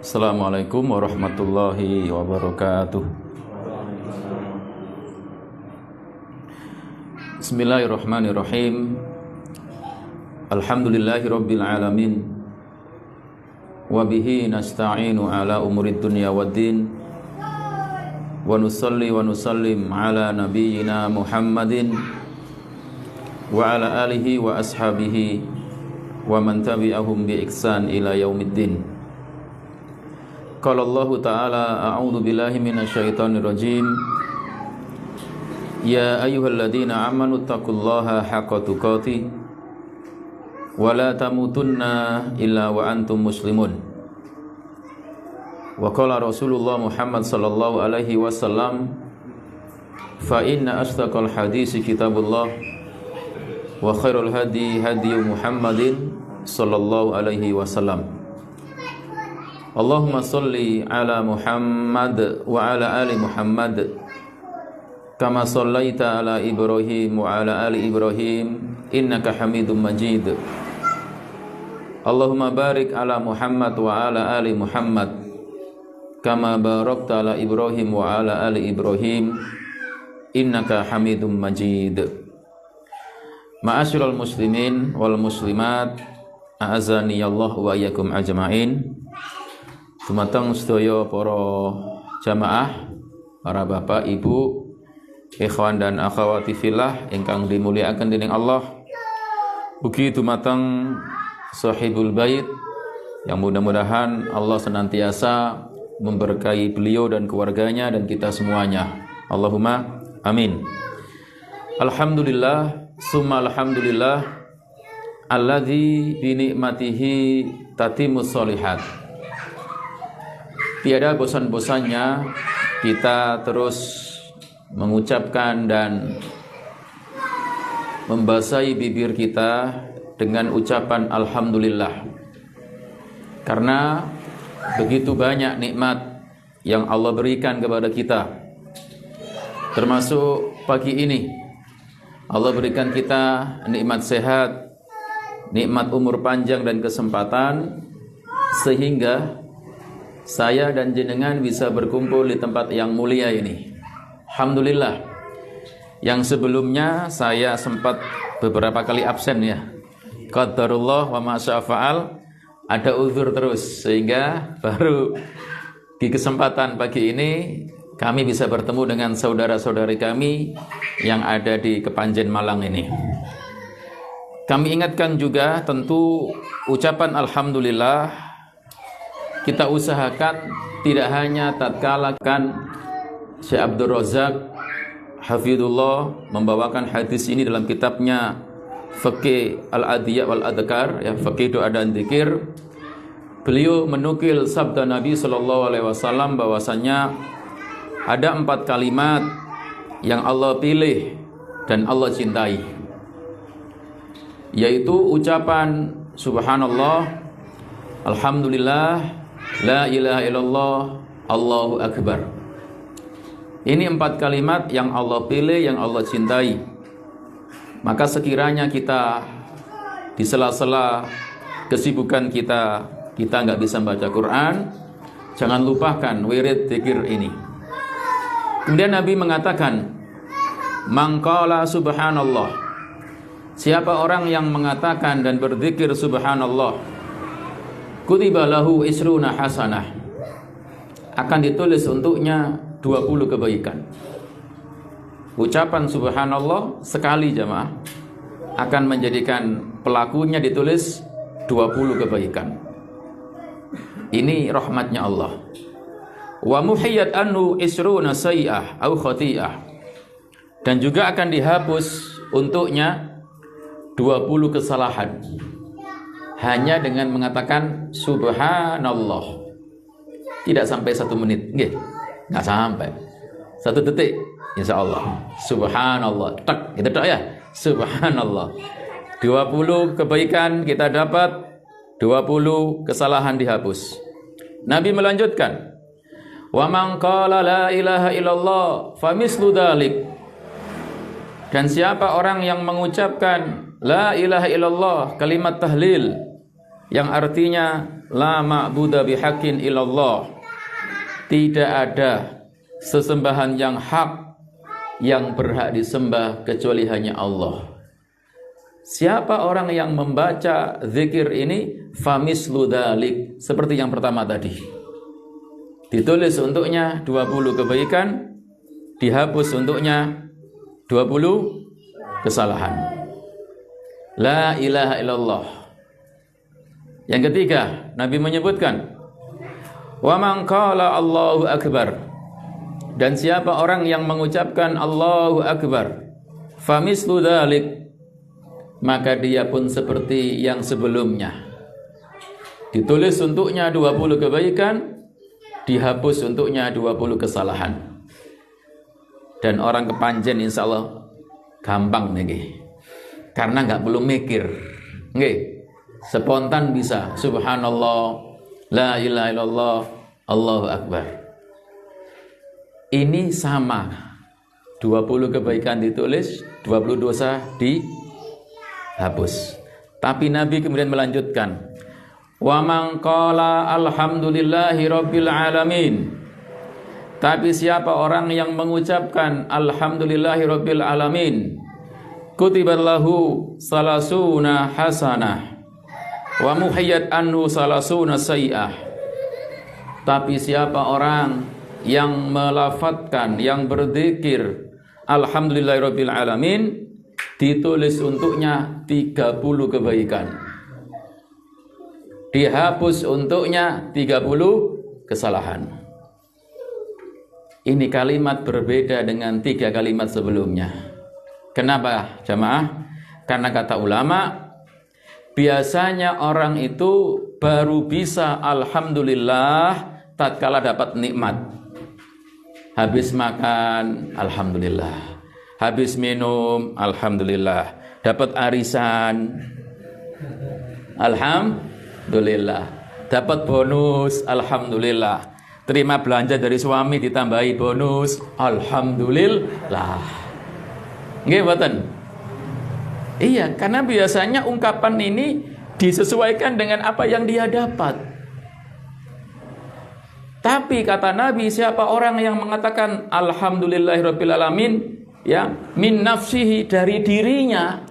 Assalamualaikum warahmatullahi wabarakatuh. Bismillahirrahmanirrahim. Alhamdulillahi rabbil alamin. Wa bihi nasta'inu ala umurid dunya waddin. Wa nusalli wa nusallim ala nabiyyina Muhammadin wa ala alihi wa ashabihi wa man tabi'ahum bi ihsan ila yaumiddin. Qala Allah Ta'ala a'udzu billahi minasyaitonir rajim. Ya ayyuhalladzina amanu taqullaha haqqa tuqatih wa la tamutunna illa wa antum muslimun. Wa qala Rasulullah Muhammad sallallahu alaihi wasallam, fa inna asdaqal hadisi kitabullah wa khairul hadi hadi Muhammadin sallallahu alaihi wasallam. Allahumma salli ala Muhammad wa ala ali Muhammad kama sallaita ala Ibrahim wa ala ali Ibrahim innaka Hamidum Majid. Allahumma barik ala Muhammad wa ala ali Muhammad kama barakta ala Ibrahim wa ala ali Ibrahim innaka Hamidum Majid. Ma'asyiral muslimin wal muslimat, a'azani Allah wa iyyakum ajma'in. Dumateng sedaya para jamaah, para bapak, ibu, ikhwan dan akhwati fillah ingkang dimulyakaken dening Allah. Ugi dumateng sahibul bait yang mudah-mudahan Allah senantiasa memberkahi beliau dan keluarganya dan kita semuanya. Allahumma amin. Alhamdulillah, summa alhamdulillah alladzi bi ni'matihi tatimmus sholihat. Tiada bosan-bosannya kita terus mengucapkan dan membasahi bibir kita dengan ucapan alhamdulillah. Karena begitu banyak nikmat yang Allah berikan kepada kita. Termasuk pagi ini Allah berikan kita nikmat sehat, nikmat umur panjang dan kesempatan, sehingga saya dan jenengan bisa berkumpul di tempat yang mulia ini. Alhamdulillah. Yang sebelumnya saya sempat beberapa kali absen ya. Qadarullah wa ma syaa fa'al. Ada uzur terus, sehingga baru di kesempatan pagi ini kami bisa bertemu dengan saudara-saudari kami yang ada di Kepanjen Malang ini. Kami ingatkan juga tentu ucapan alhamdulillah kita usahakan tidak hanya tatkala kan Syekh Abdul Razak Hafidullah membawakan hadis ini dalam kitabnya Fiqh Al-Adiyah wal Adhkar, ya, Fiqh doa dan zikir. Beliau menukil sabda Nabi sallallahu alaihi wasallam bahwasanya ada 4 kalimat yang Allah pilih dan Allah cintai, yaitu ucapan subhanallah, alhamdulillah, la ilaha illallah, Allahu akbar. Ini 4 kalimat yang Allah pilih, yang Allah cintai. Maka sekiranya kita di sela-sela kesibukan kita nggak bisa membaca Quran, jangan lupakan wirid dzikir ini. Kemudian Nabi mengatakan, man qala subhanallah, siapa orang yang mengatakan dan berzikir subhanallah, kutiba lahu isruna hasanah, akan ditulis untuknya 20 kebaikan. Ucapan subhanallah sekali jamaah akan menjadikan pelakunya ditulis 20 kebaikan. Ini rahmatnya Allah. Wa muhiyat anhu isruna sayyi'ah au khati'ah, dan juga akan dihapus untuknya 20 kesalahan hanya dengan mengatakan subhanallah. Tidak sampai 1 menit, nggak sampai 1 detik, insya Allah. Subhanallah, tak, itu tak ya. Subhanallah, 20 kebaikan kita dapat, 20 kesalahan dihapus. Nabi melanjutkan, wa man qala la ilaha illallah famislu dzalik, dan siapa orang yang mengucapkan la ilaha illallah, kalimat tahlil, yang artinya la ma'budu bihaqqin illallah. Tidak ada sesembahan yang hak yang berhak disembah kecuali hanya Allah. Siapa orang yang membaca zikir ini, famislu dzalik, seperti yang pertama tadi. Ditulis untuknya 20 kebaikan, dihapus untuknya 20 kesalahan. La ilaha illallah. Yang ketiga, Nabi menyebutkan, wa man qala Allahu akbar, dan siapa orang yang mengucapkan Allahu akbar, famislu dzalik, maka dia pun seperti yang sebelumnya. Ditulis untuknya 20 kebaikan, dihapus untuknya 20 kesalahan. Dan orang kepanjen insya Allah gampang nih, karena nggak perlu mikir, nggih. Spontan bisa, subhanallah, la ilaha illallah, Allahu akbar. Ini sama, 20 kebaikan ditulis, 20 dosa dihapus. Tapi Nabi kemudian melanjutkan, wa man qala alhamdulillahi rabbil alamin, tapi siapa orang yang mengucapkan alhamdulillahi rabbil alamin, kutiballahu salasuna hasanah wa muhayyat anhu salasuna sayyi'ah. Tapi siapa orang yang melafadzkan, yang berzikir alhamdulillahirabbil alamin, ditulis untuknya 30 kebaikan, dihapus untuknya 30 kesalahan. Ini kalimat berbeda dengan 3 kalimat sebelumnya. Kenapa jamaah? Karena kata ulama, biasanya orang itu baru bisa alhamdulillah tatkala dapat nikmat. Habis makan, alhamdulillah. Habis minum, alhamdulillah. Dapat arisan, alhamdulillah. Dapat bonus, alhamdulillah. Terima belanja dari suami ditambahi bonus, alhamdulillah. Nggih mboten? Iya, karena biasanya ungkapan ini disesuaikan dengan apa yang dia dapat. Tapi kata Nabi, siapa orang yang mengatakan alhamdulillahirabbil alamin, ya, min nafsihi, dari dirinya,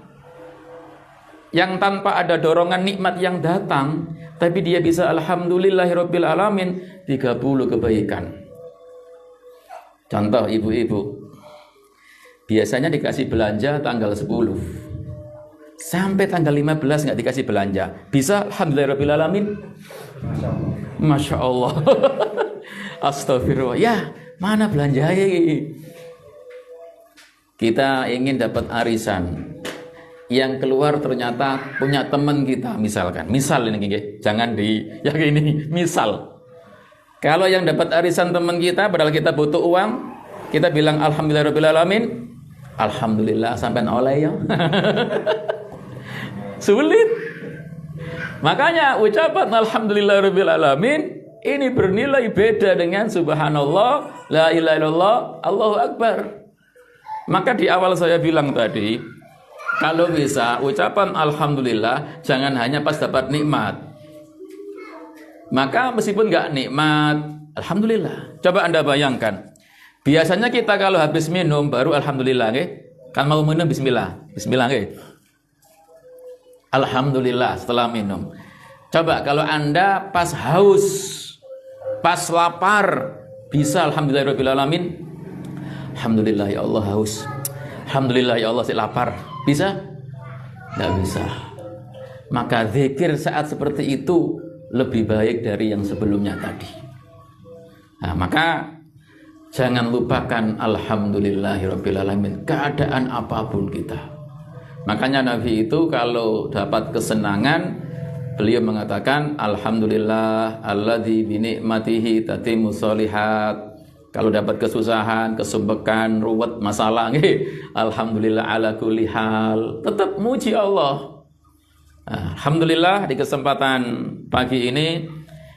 yang tanpa ada dorongan nikmat yang datang, tapi dia bisa alhamdulillahirabbil alamin, 30 kebaikan. Contoh ibu-ibu, biasanya dikasih belanja tanggal 10. Sampai tanggal 15 nggak dikasih belanja. Bisa alhamdulillahirabbil alamin? Masya Allah. Astagfirullah. Ya, mana belanjanya? Kita ingin dapat arisan. Yang keluar ternyata punya teman kita, misalkan. Misal ini, jangan yang ini. Misal. Kalau yang dapat arisan teman kita, padahal kita butuh uang, kita bilang alhamdulillahirabbil alamin. Alhamdulillah sampai oleh ya. Sulit. Makanya ucapan alhamdulillahirabbil alamin ini bernilai beda dengan subhanallah, la ilaha illallah, Allahu akbar. Maka di awal saya bilang tadi, kalau bisa ucapan alhamdulillah jangan hanya pas dapat nikmat. Maka meskipun enggak nikmat, alhamdulillah. Coba Anda bayangkan. Biasanya kita kalau habis minum baru alhamdulillah, nggih. Kan mau minum bismillah. Bismillah, nggih. Alhamdulillah setelah minum. Coba kalau Anda pas haus, pas lapar, bisa alhamdulillahirabbil alamin. Alhamdulillah ya Allah haus. Alhamdulillah ya Allah saya lapar. Bisa? Enggak bisa. Maka zikir saat seperti itu lebih baik dari yang sebelumnya tadi. Nah, maka jangan lupakan alhamdulillahirabbil alamin, keadaan apapun kita. Makanya Nabi itu kalau dapat kesenangan, beliau mengatakan alhamdulillah alladzi bi ni'matihi tatimmu sholihat. Kalau dapat kesusahan, kesembekan, ruwet, masalah, alhamdulillah ala kulli hal, tetap muji Allah. Alhamdulillah di kesempatan pagi ini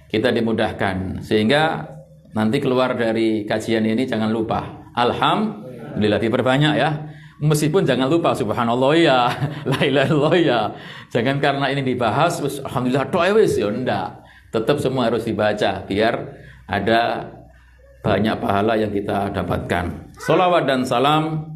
kita dimudahkan sehingga nanti keluar dari kajian ini jangan lupa alhamdulillah, diperbanyak ya. Meskipun jangan lupa subhanallah ya, la ilaha illallah ya. Jangan karena ini dibahas terus alhamdulillah doa wis ya ndak. Tetap semua harus dibaca biar ada banyak pahala yang kita dapatkan. Sholawat dan salam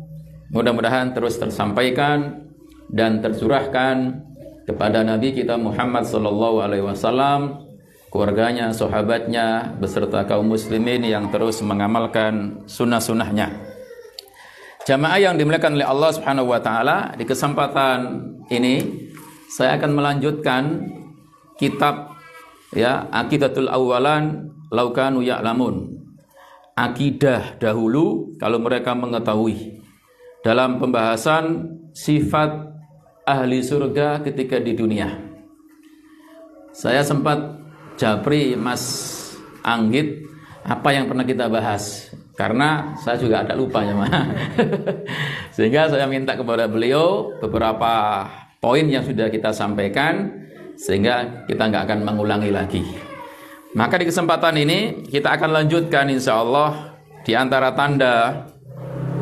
mudah-mudahan terus tersampaikan dan tercurahkan kepada Nabi kita Muhammad sallallahu alaihi wasallam, keluarganya, sahabatnya, beserta kaum muslimin yang terus mengamalkan sunnah-sunnahnya. Jamaah yang dimuliakan oleh Allah Subhanahu wa taala, di kesempatan ini saya akan melanjutkan kitab ya Aqidatul Awwalan Law Kanu Ya'lamun. Akidah dahulu kalau mereka mengetahui. Dalam pembahasan sifat ahli surga ketika di dunia. Saya sempat japri Mas Anggit apa yang pernah kita bahas. Karena saya juga agak lupa ya, sehingga saya minta kepada beliau beberapa poin yang sudah kita sampaikan sehingga kita nggak akan mengulangi lagi. Maka di kesempatan ini kita akan lanjutkan insya Allah di antara tanda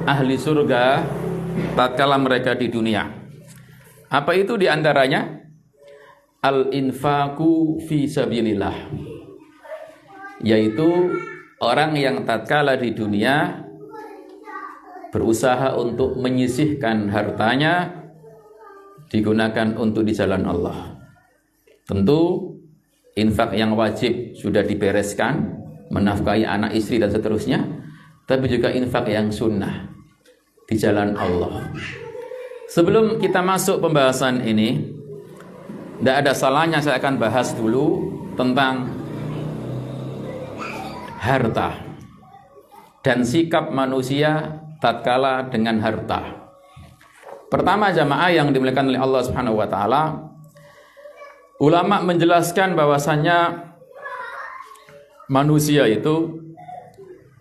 ahli surga tatkala mereka di dunia. Apa itu di antaranya? Al-infaqu fi sabilillah, yaitu orang yang tatkala di dunia berusaha untuk menyisihkan hartanya digunakan untuk di jalan Allah. Tentu infak yang wajib sudah dibereskan, menafkahi anak istri dan seterusnya, tapi juga infak yang sunnah di jalan Allah. Sebelum kita masuk pembahasan ini, tidak ada salahnya saya akan bahas dulu tentang harta dan sikap manusia tatkala dengan harta. Pertama jamaah yang dimuliakan oleh Allah Subhanahu wa taala, ulama menjelaskan bahwasannya manusia itu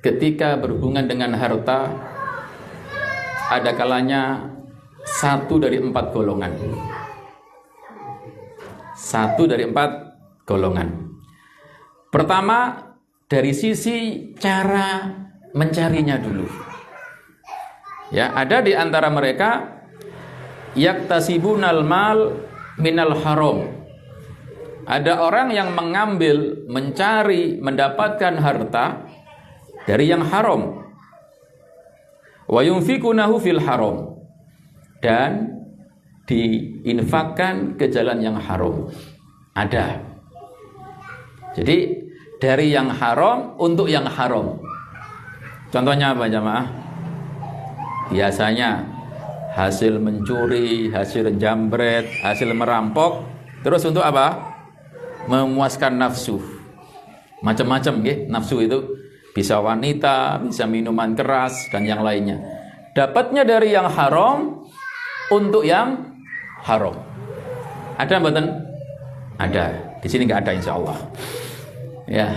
ketika berhubungan dengan harta ada kalanya satu dari 4 golongan. Satu dari 4 golongan. Pertama, dari sisi cara mencarinya dulu. Ya, ada di antara mereka yaktasibunal mal minal haram. Ada orang yang mengambil, mencari, mendapatkan harta dari yang haram. Wa yunfikunahu fil haram. Dan diinfakkan ke jalan yang haram. Ada. Jadi dari yang haram untuk yang haram. Contohnya apa jamaah? Biasanya hasil mencuri, hasil jambret, hasil merampok, terus untuk apa? Memuaskan nafsu. Macam-macam ya, nafsu itu bisa wanita, bisa minuman keras dan yang lainnya. Dapatnya dari yang haram untuk yang haram. Ada mboten? Ada. Di sini nggak ada insya Allah. Ya.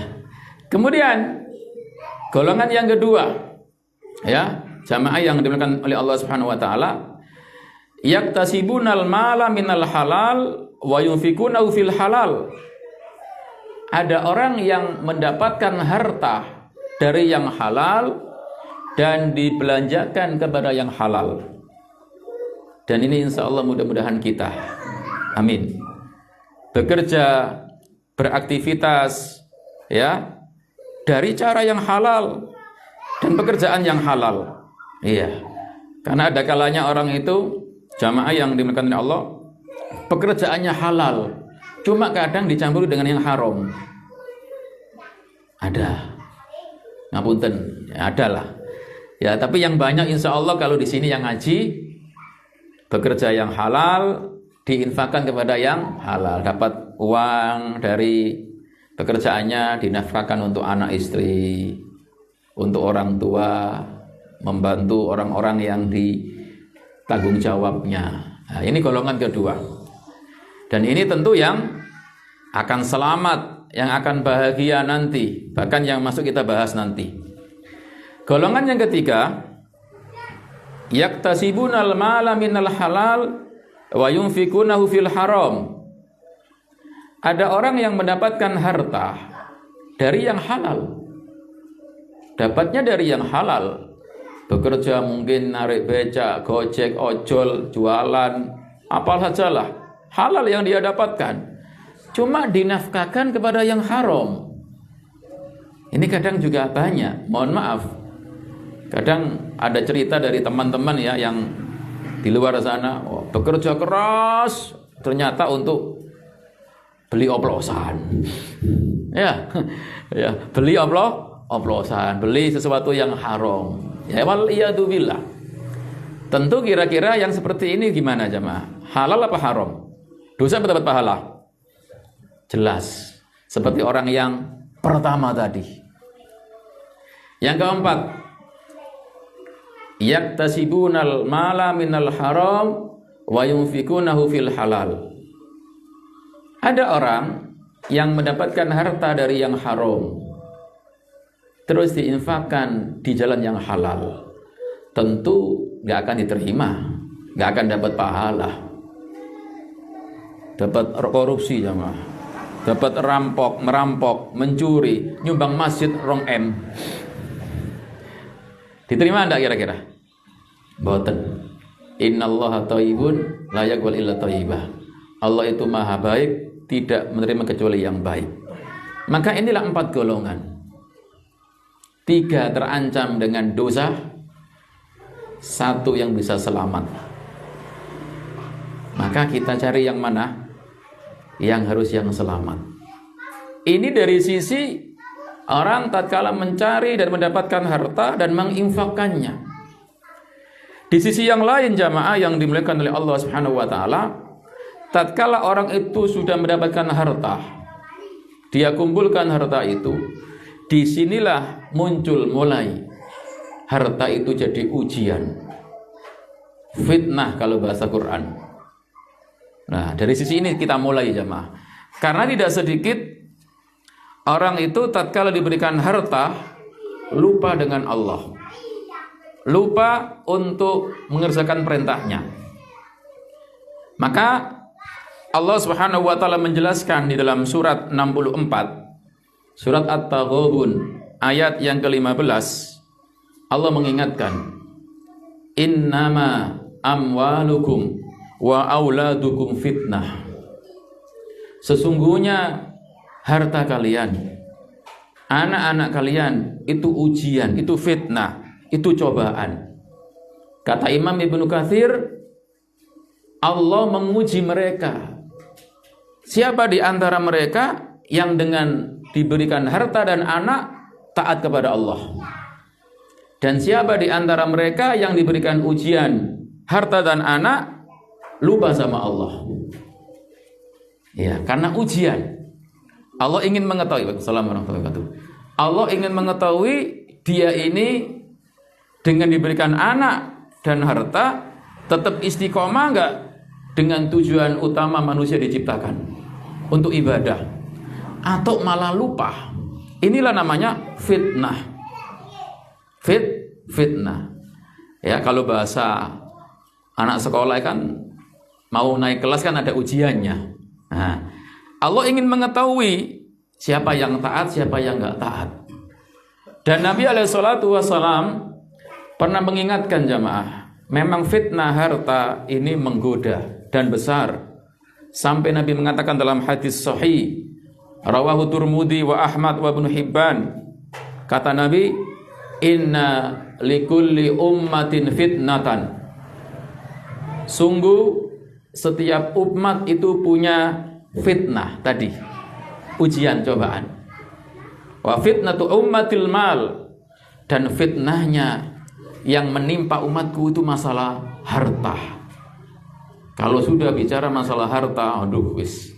Kemudian golongan yang kedua, ya, jamaah yang dimuliakan oleh Allah Subhanahu wa taala, yaktasibunal mala minal halal wa yunfikunahu fil halal. Ada orang yang mendapatkan harta dari yang halal dan dibelanjakan kepada yang halal. Dan ini insya Allah mudah-mudahan kita. Amin. Bekerja, beraktivitas, ya, dari cara yang halal dan pekerjaan yang halal. Iya. Karena ada kalanya orang itu jamaah yang dimuliakan oleh Allah, pekerjaannya halal, cuma kadang dicampuri dengan yang haram. Ada. Ngapunten, ya, ada lah. Ya, tapi yang banyak insya Allah kalau di sini yang ngaji bekerja yang halal, diinfakkan kepada yang halal, dapat uang dari pekerjaannya, dinafkahkan untuk anak istri, untuk orang tua, membantu orang-orang yang ditanggung jawabnya. Nah, ini golongan kedua. Dan ini tentu yang akan selamat, yang akan bahagia nanti, bahkan yang masuk kita bahas nanti. Golongan yang ketiga, yaktasibunal mala minal halal wa yunfikunahu fil haram. Ada orang yang mendapatkan harta dari yang halal. Dapatnya dari yang halal, bekerja mungkin narik becak, gojek, ojol, jualan, apa sajalah halal yang dia dapatkan, cuma dinafkahkan kepada yang haram. Ini kadang juga banyak, mohon maaf, kadang ada cerita dari teman-teman ya yang di luar sana, bekerja keras ternyata untuk beli oplosan. Ya, ya, beli oplosan, beli sesuatu yang haram. Ya waliyadzubillah. Tentu kira-kira yang seperti ini gimana jemaah? Halal apa haram? Dosa atau dapat pahala? Jelas. Seperti orang yang pertama tadi. Yang keempat, yaktasibunal mala minal haram wa yunfikunahu fil halal. Ada orang yang mendapatkan harta dari yang haram terus diinfakkan di jalan yang halal, tentu gak akan diterima, gak akan dapat pahala. Dapat korupsi jamaah, dapat merampok, mencuri, nyumbang masjid 2M. Diterima enggak kira-kira? Boten. Innallaha thayyibun la yaqbalu illa thayyibah. Allah itu maha baik, tidak menerima kecuali yang baik. Maka inilah 4 golongan. 3 terancam dengan dosa, 1 yang bisa selamat. Maka kita cari yang mana? Yang harus yang selamat. Ini dari sisi orang tatkala mencari dan mendapatkan harta dan menginfakkannya. Di sisi yang lain jamaah yang dimuliakan oleh Allah Subhanahu wa taala, tatkala orang itu sudah mendapatkan harta, dia kumpulkan harta itu, disinilah muncul mulai harta itu jadi ujian, fitnah kalau bahasa Quran. Nah, dari sisi ini kita mulai jamaah. Karena tidak sedikit orang itu tatkala diberikan harta lupa dengan Allah, lupa untuk mengerjakan perintahnya. Maka Allah Subhanahu wa taala menjelaskan di dalam surat 64, surat At-Taghabun ayat yang ke-15, Allah mengingatkan, innama amwalukum wa auladukum fitnah. Sesungguhnya harta kalian, anak-anak kalian itu ujian, itu fitnah, itu cobaan. Kata Imam Ibnu Katsir, Allah menguji mereka. Siapa di antara mereka yang dengan diberikan harta dan anak taat kepada Allah? Dan siapa di antara mereka yang diberikan ujian harta dan anak lupa sama Allah? Ya, karena ujian. Allah ingin mengetahui. Assalamualaikum warahmatullahi wabarakatuh. Allah ingin mengetahui dia ini dengan diberikan anak dan harta tetap istiqomah enggak dengan tujuan utama manusia diciptakan untuk ibadah, atau malah lupa. Inilah namanya fitnah. Fitnah. Ya, kalau bahasa anak sekolah kan mau naik kelas kan ada ujiannya. Nah, Allah ingin mengetahui siapa yang taat, siapa yang enggak taat. Dan Nabi SAW pernah mengingatkan jamaah, memang fitnah harta ini menggoda dan besar. Sampai Nabi mengatakan dalam hadis sahih, rawahu Tirmidzi wa Ahmad wa Ibnu Hibban, kata Nabi, inna likulli ummatin fitnatan. Sungguh setiap umat itu punya fitnah tadi, ujian, cobaan. Wa fitnatu ummatil mal, dan fitnahnya yang menimpa umatku itu masalah harta. Kalau sudah bicara masalah harta, aduh wis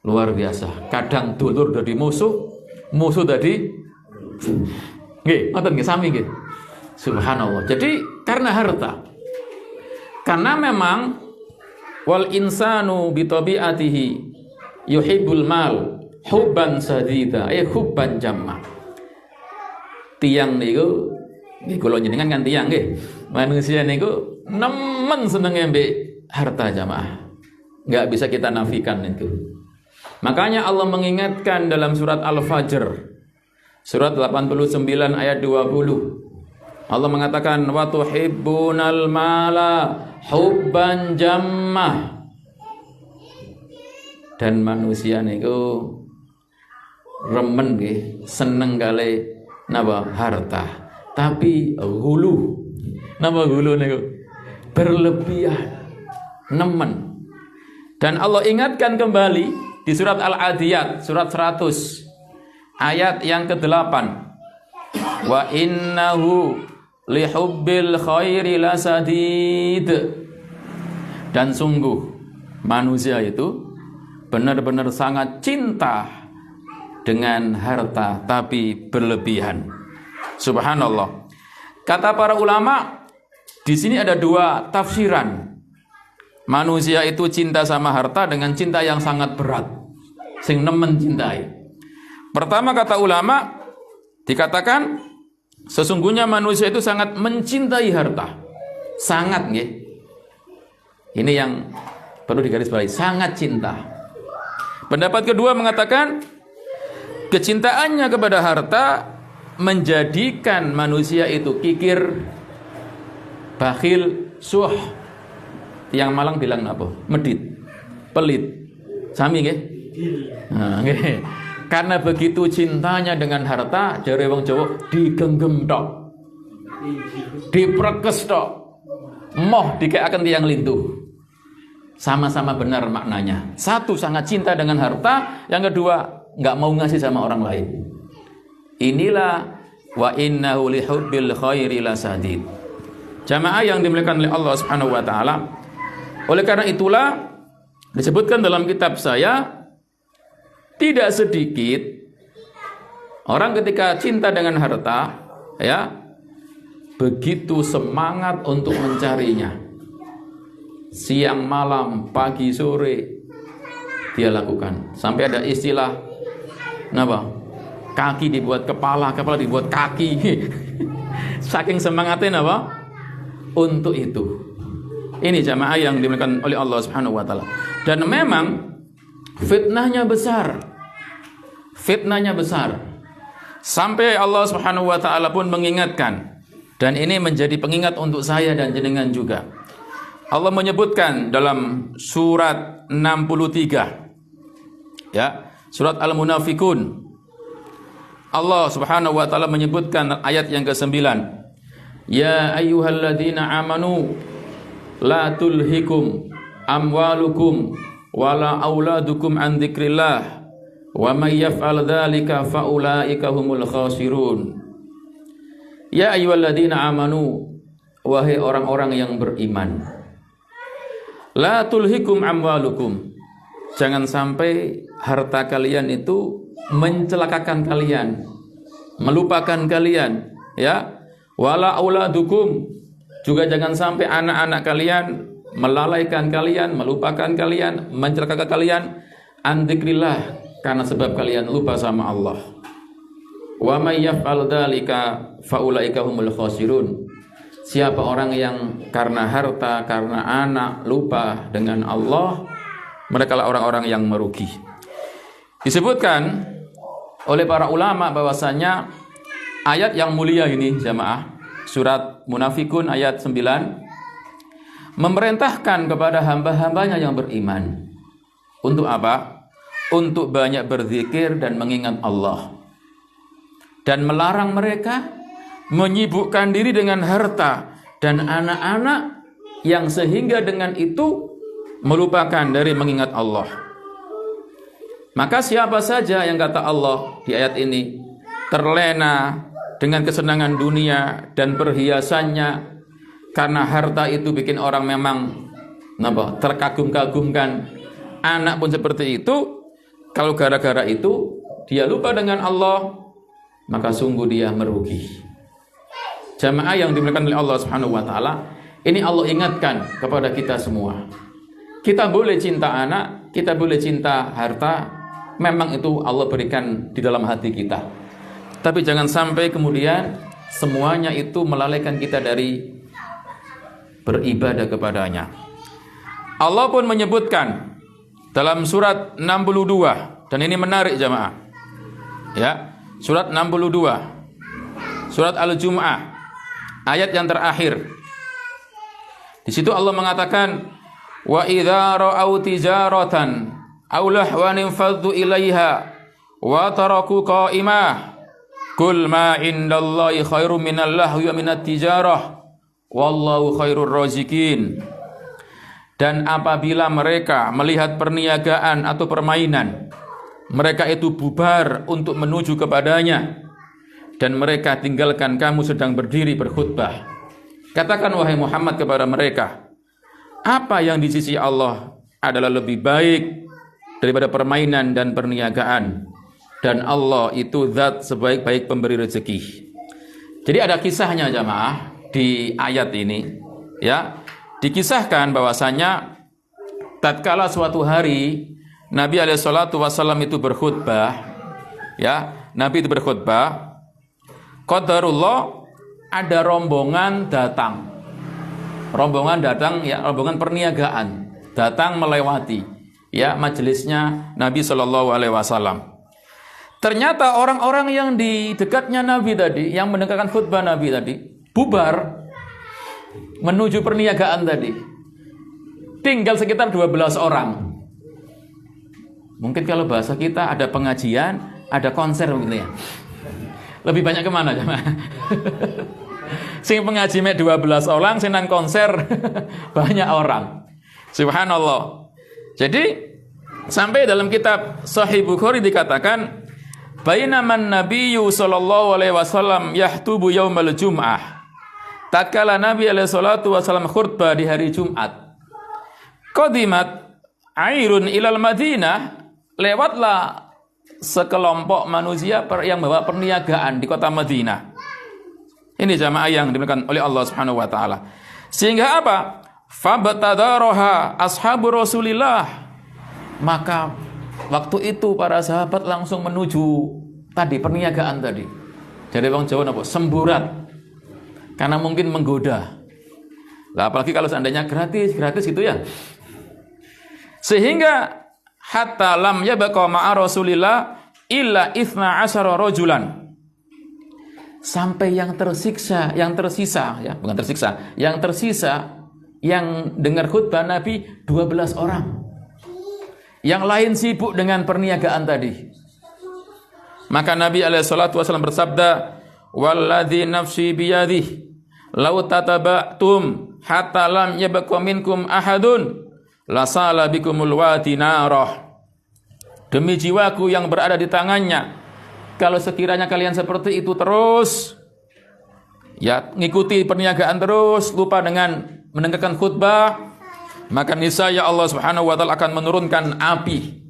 luar biasa. Kadang dulur dari musuh tadi nggih, ngoten nggih sami nggih. Subhanallah. Jadi karena harta. Karena memang wal insanu bi tabiatihi yuhibbul mal hubban sadida, hubban jamma. Tiang niku nggih kula jenengan kan tiang nggih. Manusia niku nemen senenge mbek harta jamaah. Enggak bisa kita nafikan itu. Makanya Allah mengingatkan dalam surat Al-Fajr, surat 89 ayat 20. Allah mengatakan wa tuhibbunal mala hubban jammah. Dan manusia niku remen nggih, seneng kali napa harta. Tapi hulu. Napa hulu niku? Berlebihan. Nemen. Dan Allah ingatkan kembali di surat Al-Adiyat, surat 100 ayat yang ke-8. Wa innahu lihubbil khairi lasadid. Dan sungguh manusia itu benar-benar sangat cinta dengan harta tapi berlebihan. Subhanallah. Kata para ulama, di sini ada dua tafsiran. Manusia itu cinta sama harta dengan cinta yang sangat berat, sing nemen cintai. Pertama kata ulama, dikatakan sesungguhnya manusia itu sangat mencintai harta. Sangat nggih. Ini yang perlu digarisbawahi, sangat cinta. Pendapat kedua mengatakan kecintaannya kepada harta menjadikan manusia itu kikir, bakhil, syuh. Yang Malang bilang apa? Medit, pelit. Sami nggih? Nah, nggih. Karena begitu cintanya dengan harta, jare wong Jawa digenggam tok. Diprekes tok. Moh dikekaken tiyang lintuh. Sama-sama benar maknanya. Satu sangat cinta dengan harta, yang kedua enggak mau ngasih sama orang lain. Inilah wa innahu lihubbil khairi lasadid. Jamaah yang dimuliakan oleh Allah Subhanahu wa taala. Oleh karena itulah disebutkan dalam kitab saya, tidak sedikit orang ketika cinta dengan harta, ya, begitu semangat untuk mencarinya. Siang malam, pagi sore dia lakukan. Sampai ada istilah apa? Kaki dibuat kepala, kepala dibuat kaki. Saking semangatnya apa? Untuk itu. Ini jamaah yang dimuliakan oleh Allah Subhanahu wa taala. Dan memang fitnahnya besar. Fitnahnya besar. Sampai Allah Subhanahu wa taala pun mengingatkan, dan ini menjadi pengingat untuk saya dan jenengan juga. Allah menyebutkan dalam surat 63, ya, surat Al-Munafikun. Allah Subhanahu wa taala menyebutkan ayat yang ke-9. Ya ayyuhalladzina amanu la tulhikum amwalukum wala auladukum an dzikrillah wa may yaf'al dzalika fa ulaika humul khasirun. Ya ayyuhalladzina amanu, wahai orang-orang yang beriman, la tulhikum amwalukum, jangan sampai harta kalian itu mencelakakan kalian, melupakan kalian, ya. Wala auladukum, juga jangan sampai anak-anak kalian melalaikan kalian, melupakan kalian, mencelakakan kalian an dzikrillah, karena sebab kalian lupa sama Allah. Wa may yaf'al dzalika fa ulaika humul khasirun. Siapa orang yang karena harta, karena anak lupa dengan Allah, mereka lah orang-orang yang merugi. Disebutkan oleh para ulama bahwasanya ayat yang mulia ini jamaah, surat Munafikun ayat 9, memerintahkan kepada hamba-hambanya yang beriman untuk apa? Untuk banyak berzikir dan mengingat Allah, dan melarang mereka menyibukkan diri dengan harta dan anak-anak yang sehingga dengan itu melupakan dari mengingat Allah. Maka siapa saja yang kata Allah di ayat ini terlena dengan kesenangan dunia dan perhiasannya, karena harta itu bikin orang memang terkagum-kagumkan. Anak pun seperti itu. Kalau gara-gara itu dia lupa dengan Allah, maka sungguh dia merugi. Jamaah yang dimuliakan oleh Allah Subhanahu wa taala, ini Allah ingatkan kepada kita semua. Kita boleh cinta anak, kita boleh cinta harta, memang itu Allah berikan di dalam hati kita. Tapi jangan sampai kemudian semuanya itu melalaikan kita dari beribadah kepadanya. Allah pun menyebutkan dalam surat 62, dan ini menarik jamaah. Ya, surat 62. Surat Al-Jumu'ah ayat yang terakhir. Di situ Allah mengatakan, wa idza ra'au tijaratan aw lahwan faddu ilaiha wa taraku qa'imah kul ma indallahi khairum minal lahwi wa minat tijarah wallahu khairur razikin. Dan apabila mereka melihat perniagaan atau permainan, mereka itu bubar untuk menuju kepadanya, dan mereka tinggalkan kamu sedang berdiri berkhutbah. Katakan wahai Muhammad kepada mereka, apa yang di sisi Allah adalah lebih baik daripada permainan dan perniagaan, dan Allah itu zat sebaik-baik pemberi rezeki. Jadi ada kisahnya jamaah di ayat ini, ya. Dikisahkan bahwasanya tatkala suatu hari Nabi SAW itu berkhutbah, ya, Nabi itu berkhutbah, qadarullah ada rombongan datang, ya, rombongan perniagaan datang melewati, ya, majelisnya Nabi SAW. Ternyata orang-orang yang di dekatnya Nabi tadi, yang mendengarkan khutbah Nabi tadi, bubar menuju perniagaan tadi. Tinggal sekitar 12 orang. Mungkin kalau bahasa kita ada pengajian, ada konser begitu ya. Lebih banyak kemana jemaah? Sing pengaji mek 12 orang, sing nang konser banyak orang. Subhanallah. Jadi sampai dalam kitab Sahih Bukhari dikatakan, bainaman nabiyyu sallallahu alaihi wasallam yahtubu yaumal jum'ah. Tatkala Nabi alaihi salatu wasallam khutbah di hari Jumat, qadimat airun ilal Madinah, lewatlah sekelompok manusia yang bawa perniagaan di kota Madinah. Ini jamaah yang dimuliakan oleh Allah Subhanahu wa taala. Sehingga apa? Fabtadaroha ashabu Rasulillah. Maka waktu itu para sahabat langsung menuju tadi perniagaan tadi. Jadi wong Jawa napa? Semburat. Karena mungkin menggoda. Lah apalagi kalau seandainya gratis gitu ya. Sehingga hatta lam yabqa ma'a Rasulillah illa 12 rajulan. Sampai yang tersisa yang dengar khutbah Nabi 12 orang. Yang lain sibuk dengan perniagaan tadi. Maka Nabi alaihi salatu wasallam bersabda, "Walladzi nafsi biyadihi, law tataba'tum hatta lam yabqa minkum ahadun, lasala bikumul wadi narah." Demi jiwaku yang berada di tangannya, kalau sekiranya kalian seperti itu terus, ya ngikuti perniagaan terus, lupa dengan mendengarkan khutbah, maka niscaya Allah Subhanahu wa taala akan menurunkan api.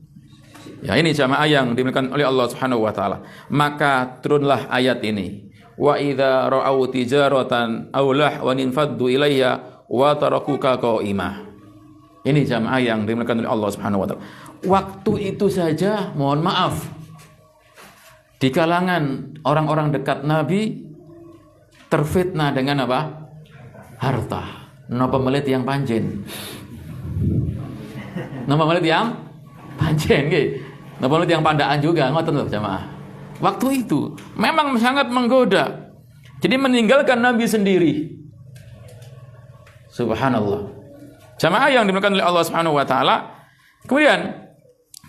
Ya, ini jamaah yang dimuliakan oleh Allah Subhanahu wa taala. Maka turunlah ayat ini. Wa idza ra'au tijaratan aw lahwan faddu ilayya wa tarakuka qa'imah. Ini jamaah yang dimuliakan oleh Allah Subhanahu wa taala. Waktu itu saja, mohon maaf, di kalangan orang-orang dekat Nabi terfitnah dengan apa? Harta. Napa melit yang panjen. Napa melit yang panjen nggih. Napa melit yang pandaan juga, ngoten lho jamaah. Waktu itu memang sangat menggoda. Jadi meninggalkan Nabi sendiri. Subhanallah. Jamaah yang dimuliakan oleh Allah Subhanahu wa taala. Kemudian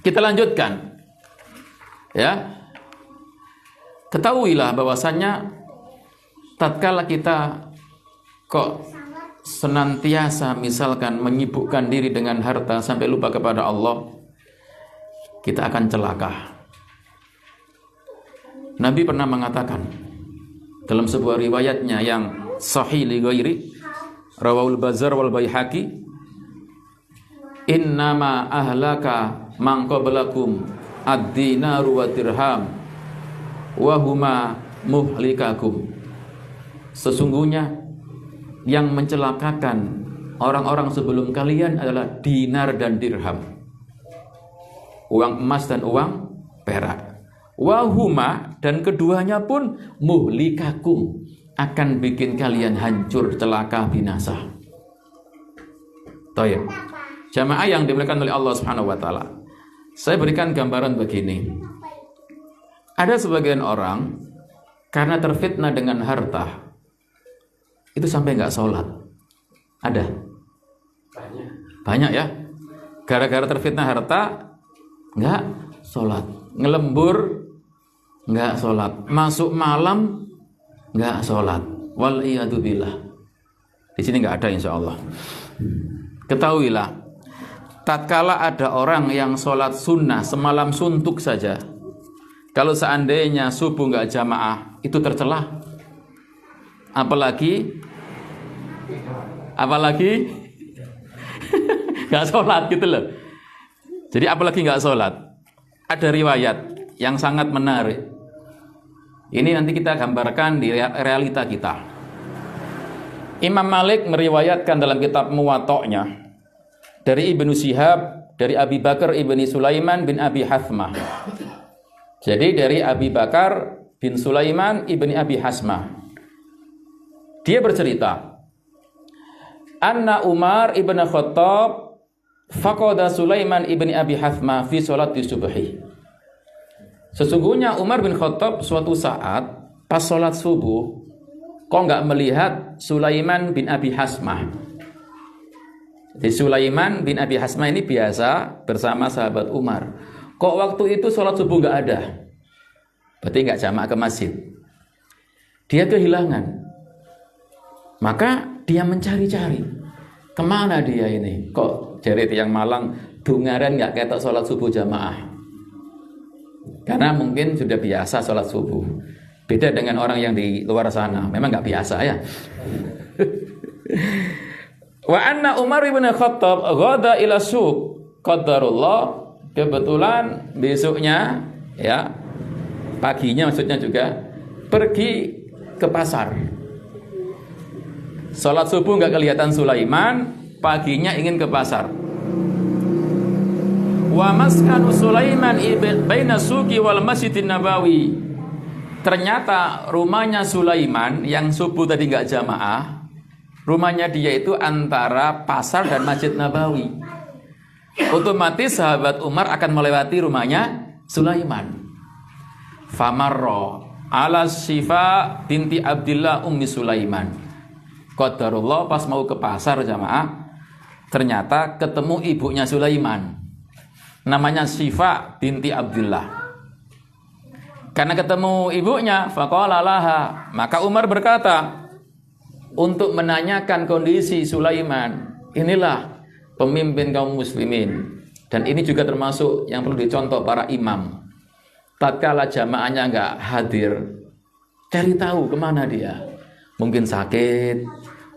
kita lanjutkan. Ya. Ketahuilah bahwasannya tatkala kita kok senantiasa misalkan menyibukkan diri dengan harta sampai lupa kepada Allah, kita akan celaka. Nabi pernah mengatakan dalam sebuah riwayatnya yang sahih li ghairi, rawahul Bazzar wal Baihaqi, innama ahlaka man qablakum ad-dinaru wa dirham wa huma muhlikakum. Sesungguhnya yang mencelakakan orang-orang sebelum kalian adalah dinar dan dirham, uang emas dan uang perak. Wa huma, dan keduanya pun muhlikakum, akan bikin kalian hancur, celaka, binasa. Toyib. Jamaah yang dimuliakan oleh Allah Subhanahu wa taala. Saya berikan gambaran begini. Ada sebagian orang karena terfitnah dengan harta, itu sampai nggak sholat. Ada? Banyak ya. Gara-gara terfitnah harta, nggak sholat. Ngelembur, nggak sholat. Masuk malam, nggak sholat. Wal'iyadzubillah. Di sini nggak ada insya Allah. Ketahuilah, tatkala ada orang yang sholat sunnah semalam suntuk saja, kalau seandainya subuh nggak jamaah, itu tercela. Apalagi nggak sholat gitu loh. Jadi apalagi nggak sholat. Ada riwayat yang sangat menarik. Ini nanti kita gambarkan di realita kita. Imam Malik meriwayatkan dalam kitab Muwatta'nya dari Ibnu Syihab, dari Abi Bakar ibni Sulaiman bin Abi Hasmah. Jadi dari Abi Bakar bin Sulaiman ibni Abi Hasmah. Dia bercerita, Anna Umar ibn Khattab faqada Sulaiman ibni Abi Hasmah fi sholati subhi. Sesungguhnya Umar bin Khattab suatu saat pas sholat subuh, kok nggak melihat Sulaiman bin Abi Hasmah. Jadi Sulaiman bin Abi Hasmah ini biasa bersama sahabat Umar. Kok waktu itu sholat subuh nggak ada? Berarti nggak jamaah ke masjid. Dia kehilangan. Maka dia mencari-cari. Kemana dia ini? Kok jari tiang Malang dungaran nggak ketok sholat subuh jamaah? Karena mungkin sudah biasa sholat subuh. Beda dengan orang yang di luar sana. Memang nggak biasa ya. Wa anna Umar bin Khattab ghada ila suq. Qadarullah, kebetulan besoknya ya, paginya maksudnya juga pergi ke pasar. Salat subuh enggak kelihatan Sulaiman, paginya ingin ke pasar. Wa maskanu Sulaiman baina suqi wal Masjidin Nabawi. Ternyata rumahnya Sulaiman yang subuh tadi enggak jamaah, rumahnya dia itu antara pasar dan Masjid Nabawi. Otomatis sahabat Umar akan melewati rumahnya Sulaiman. Famarra ala Syifa binti Abdillah ummi Sulaiman. Qadarullah pas mau ke pasar jamaah, ternyata ketemu ibunya Sulaiman. Namanya Syifa binti Abdillah. Karena ketemu ibunya, faqala laha, maka Umar berkata untuk menanyakan kondisi Sulaiman. Inilah pemimpin kaum muslimin, dan ini juga termasuk yang perlu dicontoh para imam. Tatkala jamaahnya enggak hadir, cari tahu kemana dia. Mungkin sakit,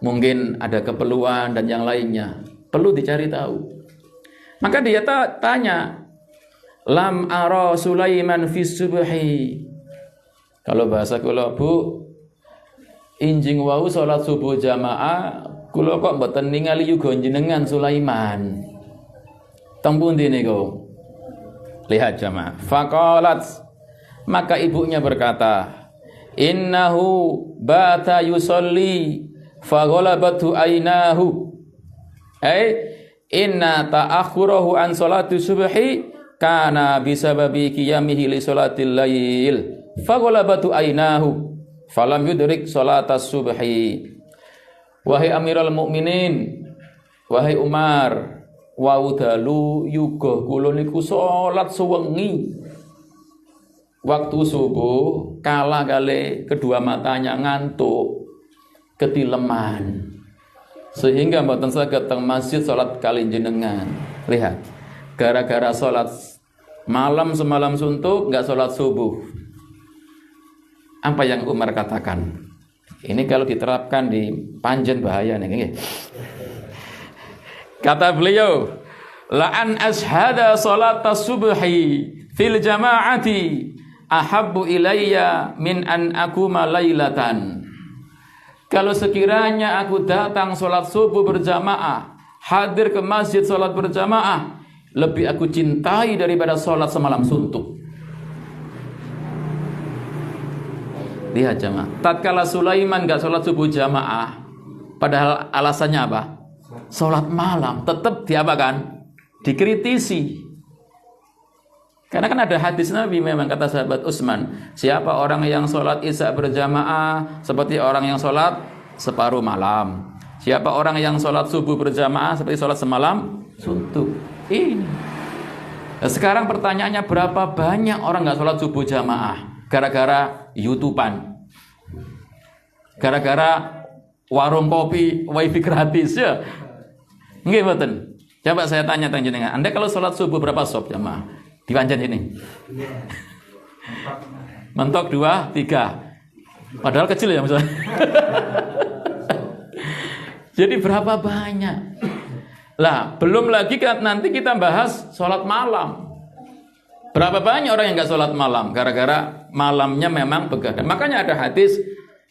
mungkin ada keperluan dan yang lainnya, perlu dicari tahu. Maka dia tanya, lam ara Sulaiman fi subhi. Kalau bahasa kula Bu, injing wau salat subuh jamaah, kula kok mboten ningali yuga jenengan Sulaiman. Teng pundi niku? Lihat jamaah. Faqalat, maka ibunya berkata, innahu bata yusolli faghalabathu ainahu. Inna ta'akhurahu an salati subhi kana bisababi qiyamihi li salatil lail faghalabathu ainahu falam yudrik salatas subhi. Wahai Amirul Mukminin, wahai Umar, waudalu yuga kula niku salat sewengi. Waktu subuh kalah kali kedua matanya ngantuk, ketileman, sehingga mboten saged teng masjid salat kali jenengan. Lihat, gara-gara salat malam semalam suntuk, enggak salat subuh. Apa yang Umar katakan? Ini kalau diterapkan di Panjen bahaya nih. Kata beliau, la an ashhada salatas subhi fil jama'ati ahabbu ilayya min an akuma lailatan. Kalau sekiranya aku datang sholat subuh berjamaah, hadir ke masjid sholat berjamaah, lebih aku cintai daripada sholat semalam suntuk. Lihat jamaah, tatkala Sulaiman gak sholat subuh jamaah, padahal alasannya apa? Sholat malam, tetap diapakan? Dikritisi. Karena kan ada hadis Nabi, memang kata sahabat Utsman, siapa orang yang sholat isya berjamaah seperti orang yang sholat separuh malam. Siapa orang yang sholat subuh berjamaah seperti sholat semalam suntuk. Ini. Nah, sekarang pertanyaannya, berapa banyak orang nggak sholat subuh jamaah gara-gara YouTubean, gara-gara warung kopi wifi gratis ya? Nggih mboten. Coba saya tanya jenengan, Anda kalau sholat subuh berapa sop jamaah? Di Banjar ini. Mentok 2, 3. Padahal kecil ya misalnya. Jadi berapa banyak? Lah, belum lagi nanti kita bahas sholat malam. Berapa banyak orang yang nggak sholat malam gara-gara malamnya memang begadang. Makanya ada hadis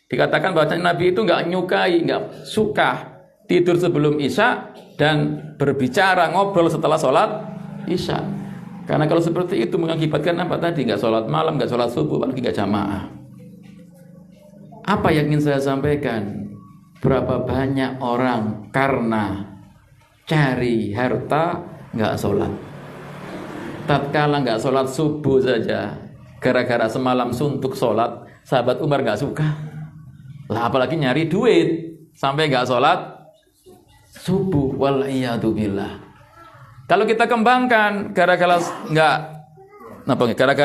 dikatakan bahwa Nabi itu nggak nyukai, nggak suka tidur sebelum isya dan berbicara ngobrol setelah sholat isya. Karena kalau seperti itu mengakibatkan apa tadi? Nggak sholat malam, nggak sholat subuh, apalagi nggak jamaah. Apa yang ingin saya sampaikan? Berapa banyak orang karena cari harta nggak sholat. Tatkala nggak sholat subuh saja, gara-gara semalam suntuk sholat, sahabat Umar nggak suka. Lah apalagi nyari duit sampai nggak sholat subuh. Wal'iyadzubillah. Kalau kita kembangkan gara-gara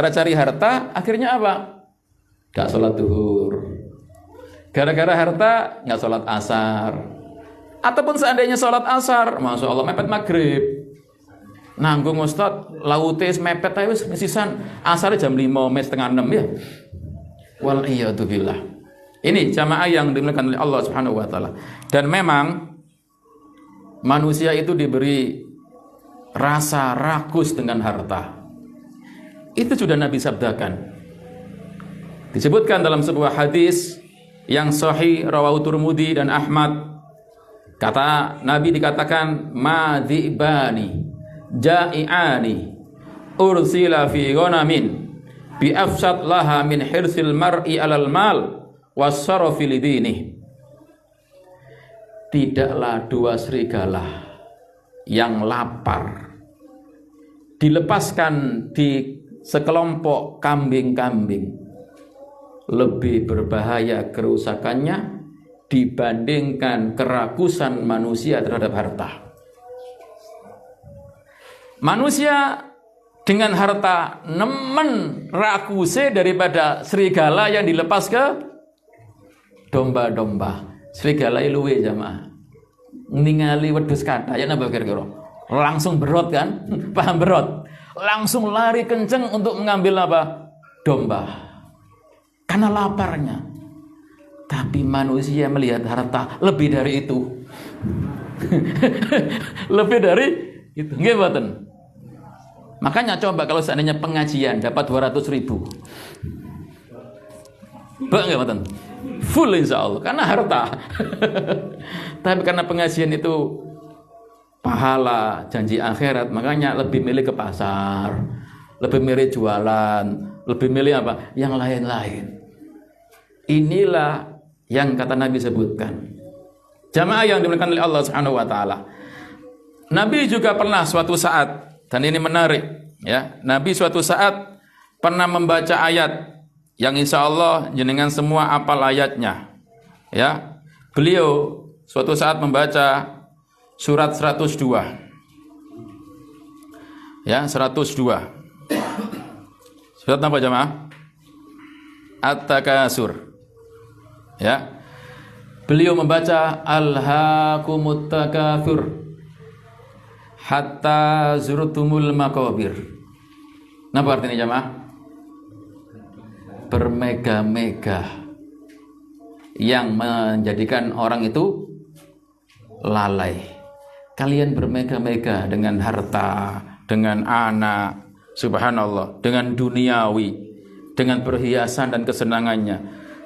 cari harta, akhirnya apa? Nggak sholat duhur. Gara-gara harta nggak sholat asar. Ataupun seandainya sholat asar, masya Allah mepet maghrib. Nanggung Ustaz, lautes mepet aja sisan asar jam 5, setengah 6 ya. Wal'iyadzubillah. Ini jamaah yang dimuliakan oleh Allah Subhanahu wa taala. Dan memang manusia itu diberi rasa rakus dengan harta. Itu sudah Nabi sabdakan. Disebutkan dalam sebuah hadis yang sahih rawahu Tirmidzi dan Ahmad. Kata Nabi dikatakan madzibani ja'iani ursila fi ghanamin bi afsad laha min hirsil mar'i 'alal mal wasarafi lidini. Tidaklah dua serigala yang lapar dilepaskan di sekelompok kambing-kambing lebih berbahaya kerusakannya dibandingkan kerakusan manusia terhadap harta. Manusia dengan harta nemen rakuse daripada serigala yang dilepas ke domba-domba. Serigala luwe jamaah. Ningali wedhus kathah ya napa kira-kira? Langsung berot kan? Paham berot? Langsung lari kenceng untuk mengambil apa? Domba. Karena laparnya. Tapi manusia melihat harta lebih dari itu. Lebih dari itu. Nggih mboten? Makanya coba kalau seandainya pengajian dapat 200.000. Bak nggak mboten? Full insya Allah. Karena harta. Tapi karena pengajian itu pahala, janji akhirat, makanya lebih milih ke pasar, lebih milih jualan, lebih milih apa? Yang lain-lain. Inilah yang kata Nabi sebutkan. Jamaah yang dimuliakan oleh Allah Subhanahu wa taala. Nabi juga pernah suatu saat, dan ini menarik ya, Nabi suatu saat pernah membaca ayat yang insya Allah jenengan semua apal ayatnya. Ya. Beliau suatu saat membaca surat 102. Ya, 102. Surat apa jamaah? At-Takasur. Ya. Beliau membaca Alhaakumut Takatsur hatta zurtumul maqabir. Apa artinya jamaah? Bermega-mega yang menjadikan orang itu lalai. Kalian bermega-mega dengan harta, dengan anak, subhanallah, dengan duniawi, dengan perhiasan dan kesenangannya,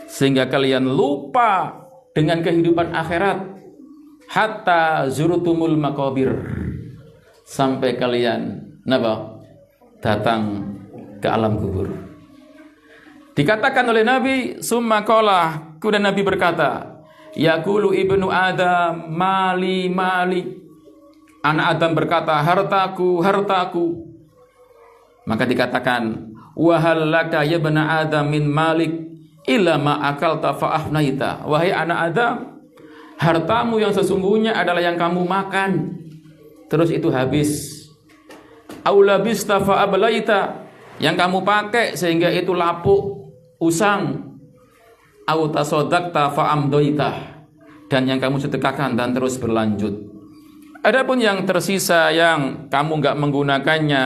sehingga kalian lupa dengan kehidupan akhirat. Hatta zurutumul maqabir, sampai kalian datang ke alam kubur. Dikatakan oleh Nabi, summa qala, kemudian Nabi berkata, yaqulu ibnu Adam mali mali. Anak Adam berkata, hartaku, hartaku. Maka dikatakan, wa hal laka ya ibna Adam min malik illa ma akalta fa afnaita. Wahai anak Adam, Hartamu yang sesungguhnya adalah yang kamu makan, terus itu habis. Aulabista fa ablaita, yang kamu pakai sehingga itu lapuk, usang. Au tasaddaqta fa amdoita, dan yang kamu sedekahkan dan terus berlanjut. Adapun yang tersisa yang kamu enggak menggunakannya,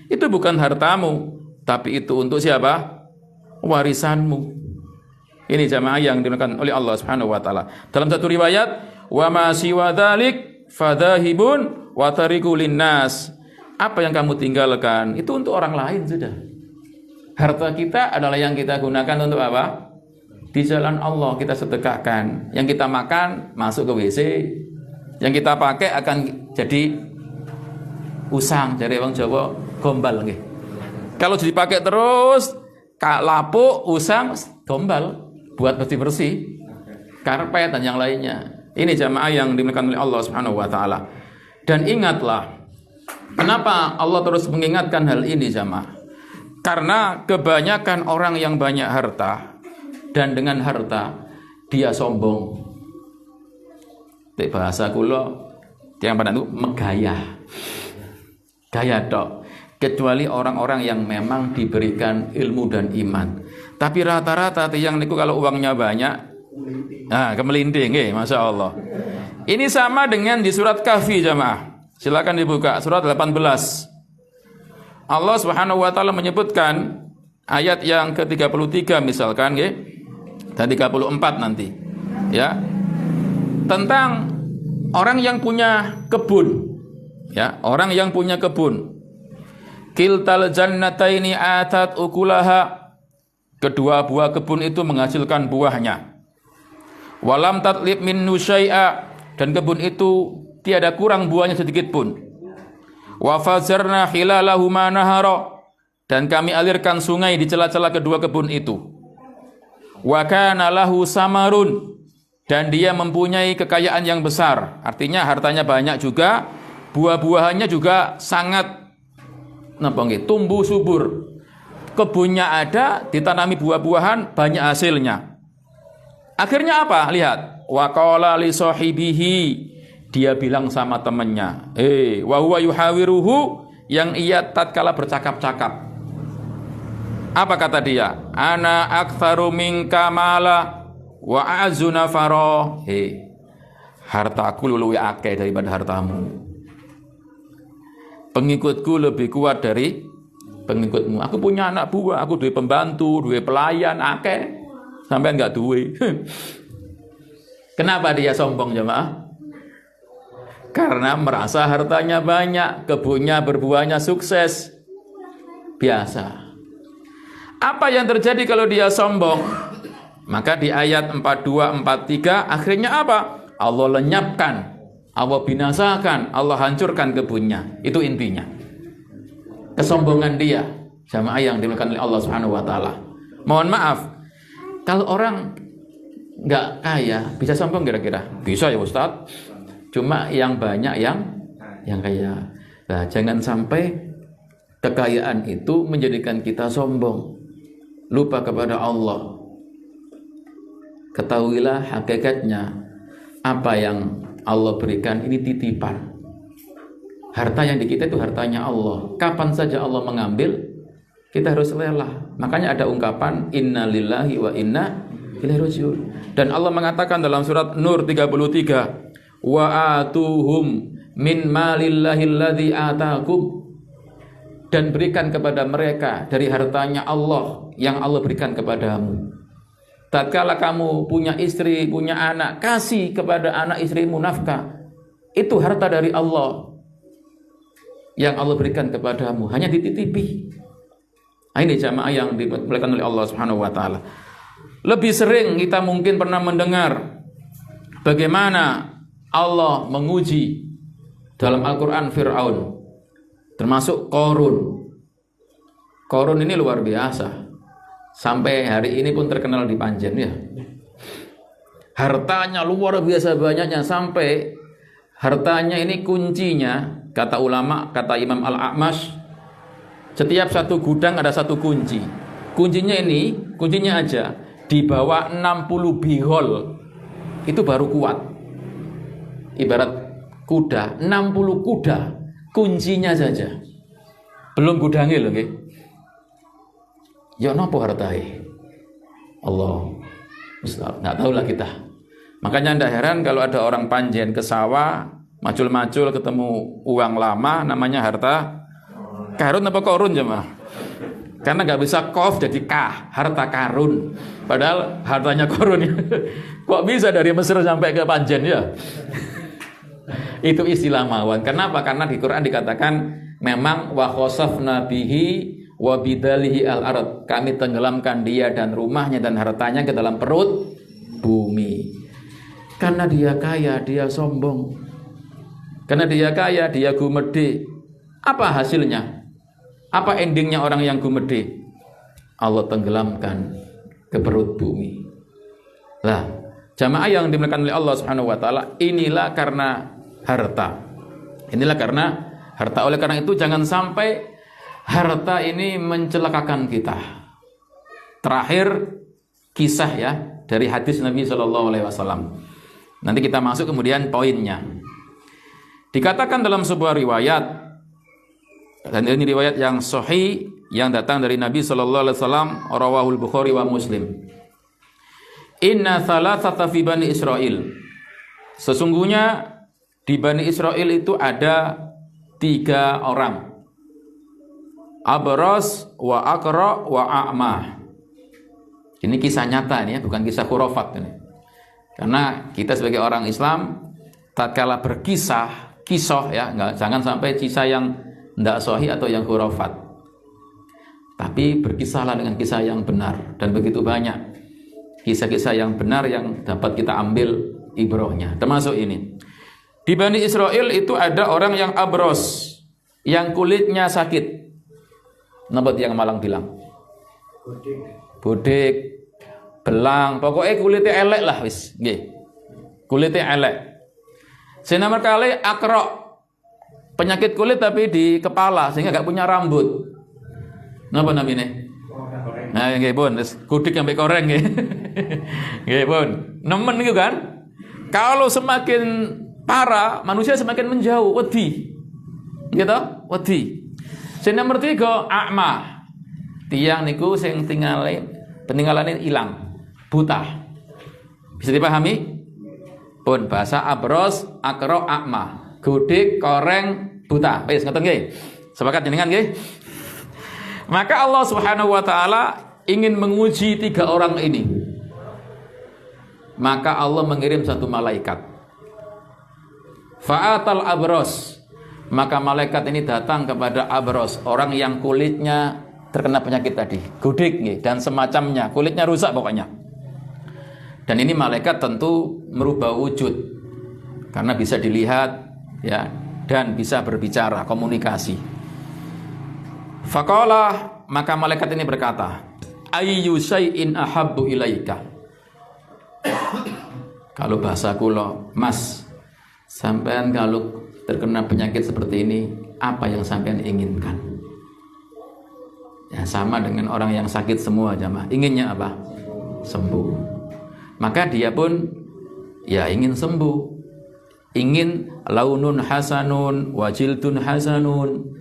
itu bukan hartamu, tapi itu untuk siapa? Warisanmu. Ini jamaah yang dimakan oleh Allah Subhanahu wa taala. Dalam satu riwayat, wa ma siwa dzalik fadhahibun wa tariku linnas. Apa yang kamu tinggalkan itu untuk orang lain sudah. Harta kita adalah yang kita gunakan untuk apa? Di jalan Allah kita sedekahkan. Yang kita makan masuk ke WC. Yang kita pakai akan jadi usang, dari orang Jawa gombal nggih. Kalau dipakai terus lapuk, usang, gombal buat bersih-bersih, karpet dan yang lainnya. Ini jamaah yang dimuliakan oleh Allah Subhanahu wa taala. Dan ingatlah, kenapa Allah terus mengingatkan hal ini jamaah? Karena kebanyakan orang yang banyak harta dan dengan harta dia sombong. Di bahasa kula yang pada itu megayah. Gaya tok. Kecuali orang-orang yang memang diberikan ilmu dan iman. Tapi rata-rata yang niku kalau uangnya banyak, kemelinding, masya Allah. Ini sama dengan di surat Kahfi jamaah. Silakan dibuka surat 18. Allah Subhanahu wa taala menyebutkan ayat yang ke-33 misalkan dan 34 nanti. Ya. Tentang orang yang punya kebun. Ya, orang yang punya kebun. Kiltal jannataini atat ukulaha. Kedua buah kebun itu menghasilkan buahnya. Walam tatlib min nusyai'a, dan kebun itu tiada kurang buahnya sedikit pun. Wa fazarna khilalahuma nahara, dan kami alirkan sungai di celah-celah kedua kebun itu. Wa kana lahu samarun, dan dia mempunyai kekayaan yang besar. Artinya hartanya banyak juga, buah-buahannya juga sangat tumbuh subur. Kebunnya ada, ditanami buah-buahan, banyak hasilnya. Akhirnya apa? Lihat. Wa qala li sahibihi, dia bilang sama temannya, wa huwa yuhawiruhu, yang ia tatkala bercakap-cakap. Apa kata dia? Ana aktsaru minka mala wa a'zu nafara. Hartaku luwih akeh daripada hartamu. Pengikutku lebih kuat dari pengikutmu. Aku punya anak buah, aku duwe pembantu, duwe pelayan, akeh. Sampai enggak duwe. Kenapa dia sombong jemaah? Karena merasa hartanya banyak, kebunnya berbuahnya sukses. Biasa. Apa yang terjadi kalau dia sombong? Maka di ayat 42, 43 akhirnya apa? Allah lenyapkan, Allah binasakan, Allah hancurkan kebunnya. Itu intinya. Kesombongan dia, jamaah yang dimuliakan oleh Allah Subhanahu wa taala. Mohon maaf, kalau orang enggak kaya bisa sombong kira-kira? Bisa ya Ustaz. Cuma yang banyak yang kaya. Nah, jangan sampai kekayaan itu menjadikan kita sombong, lupa kepada Allah. Ketahuilah hakikatnya, apa yang Allah berikan ini titipan. Harta yang di kita itu hartanya Allah. Kapan saja Allah mengambil, kita harus rela. Makanya ada ungkapan inna lillahi wa inna ilaihi raji'un. Dan Allah mengatakan dalam surat Nur 33, wa atuhum min malillahi alladzi atakum, dan berikan kepada mereka dari hartanya Allah yang Allah berikan kepadamu. Tatkala kamu punya istri, punya anak, kasih kepada anak istrimu nafkah. Itu harta dari Allah yang Allah berikan kepadamu, hanya dititipi. Ini jamaah yang dimuliakan oleh Allah Subhanahu wa taala. Lebih sering kita mungkin pernah mendengar bagaimana Allah menguji dalam Al-Qur'an Fir'aun, termasuk Qarun. Qarun ini luar biasa. Sampai hari ini pun terkenal di Panjen ya. Hartanya luar biasa banyaknya, sampai hartanya ini kuncinya, kata ulama, kata Imam Al-A'mash, setiap satu gudang ada satu kunci. Kuncinya aja di bawah 60 bihol itu baru kuat. ibarat kuda, 60 kuda, kuncinya saja. Belum gudangnya loh, nggih. Ya napa hartae? Allah Ustaz, nggak tahu lah kita. Makanya ndak heran kalau ada orang panjen ke sawah, macul-macul ketemu uang lama, namanya harta karun apa korun jemaah? Karena nggak bisa kof jadi kah, harta karun. Padahal hartanya korun. Kok bisa dari Mesir sampai ke Panjen ya? Itu istilah mawon. Kenapa? Karena di Quran dikatakan memang wa khosafna bihi wa bidalihi al-ard. Kami tenggelamkan dia dan rumahnya dan hartanya ke dalam perut bumi. Karena dia kaya, dia sombong. Karena dia kaya, dia gumede. Apa hasilnya? Apa endingnya orang yang gumede? Allah tenggelamkan ke perut bumi. Lah, jamaah yang dimuliakan oleh Allah Subhanahu wa taala, inilah karena harta. Inilah karena harta. Oleh karena itu jangan sampai harta ini mencelakakan kita. Terakhir kisah ya dari hadis Nabi Shallallahu alaihi wasallam. Nanti kita masuk kemudian poinnya. Dikatakan dalam sebuah riwayat, dan ini riwayat yang sahih yang datang dari Nabi Shallallahu alaihi wasallam, rawahul Bukhari wa Muslim. Inna thalathata fi Bani Israil. Sesungguhnya di Bani Israil itu ada 3 orang. Abras wa aqra wa a'ma. Ini kisah nyata ini ya, bukan kisah khurafat ini. Karena kita sebagai orang Islam tatkala berkisah, kisah ya, jangan sampai kisah yang tidak sahih atau yang khurafat. Tapi berkisahlah dengan kisah yang benar, dan begitu banyak kisah-kisah yang benar yang dapat kita ambil ibrahnya. Termasuk ini. Di Bani Israel itu ada orang yang abros, yang kulitnya sakit. Napa yang Malang bilang? Bodek, belang, pokoknya kulitnya elek lah wis, nggih. Kulitnya elek. Nomor kali akrok, penyakit kulit tapi di kepala sehingga gak punya rambut. Napa namanya? Nah, nggih pun, kudik sampai koreng nggih. Nggih pun. Nemen niku kan? Kalau semakin parah, manusia semakin menjauh, wedi. Gitu? Wedi. Sing nomor 3 a'ma. Tiang niku sing peninggalane ilang, buta. Bisa dipahami? Pun bahasa abros, akro, a'ma. Gudik, koreng, buta. Wis ngoten nggih. Sepakat jenengan nggih? Maka Allah Subhanahu wa taala ingin menguji 3 orang ini. Maka Allah mengirim 1 malaikat. Fa'atal abros. Maka malaikat ini datang kepada abros, orang yang kulitnya terkena penyakit tadi, gudik dan semacamnya, kulitnya rusak pokoknya. Dan ini malaikat tentu merubah wujud karena bisa dilihat ya, dan bisa berbicara, komunikasi. Faqala, maka malaikat ini berkata, ayyu syai'in ahabbu ilaika. Kalau bahasa kula, Mas, sampean kalau terkena penyakit seperti ini, apa yang sampean inginkan? Ya, sama dengan orang yang sakit semua jamaah. Inginnya apa? Sembuh. Maka dia pun ya ingin sembuh. Ingin launun hasanun, wajiltun hasanun.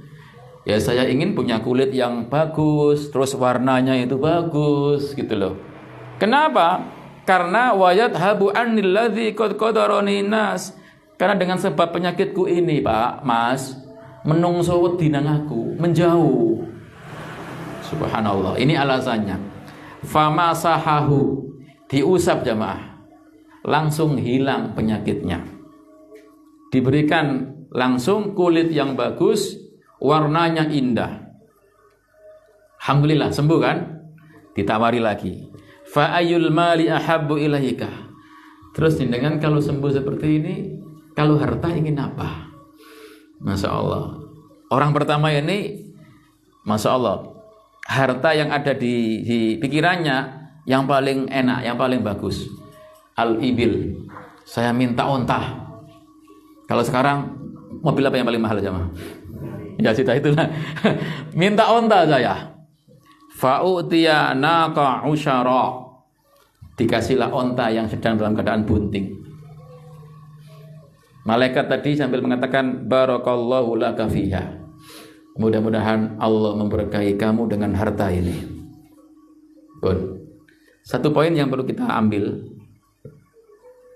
Ya saya ingin punya kulit yang bagus, terus warnanya itu bagus gitu loh. Kenapa? Karena wayat habu anil ladzi qad qadarani nas. Karena dengan sebab penyakitku ini, Pak, Mas, menungso wedi nang aku, menjauh. Subhanallah. Ini alasannya. Fama sahahu, diusap jamaah. Langsung hilang penyakitnya. Diberikan langsung kulit yang bagus, warnanya indah. Alhamdulillah, sembuh kan? Ditawari lagi. Fa ayyul mali ahabbu ilaika. Terus dengan kalau sembuh seperti ini, kalau harta ingin apa? Masya Allah. Orang pertama ini, Masya Allah, harta yang ada di pikirannya yang paling enak, yang paling bagus. Al-ibil. Saya minta onta. Kalau sekarang, mobil apa yang paling mahal jamaah? Ya sudah itulah. Minta onta saya. Fa'utiya naqa usyara. Dikasihlah onta yang sedang dalam keadaan bunting. Malaikat tadi sambil mengatakan barakallahu laka fiha. Mudah-mudahan Allah memberkahi kamu dengan harta ini. Pun. Satu poin yang perlu kita ambil,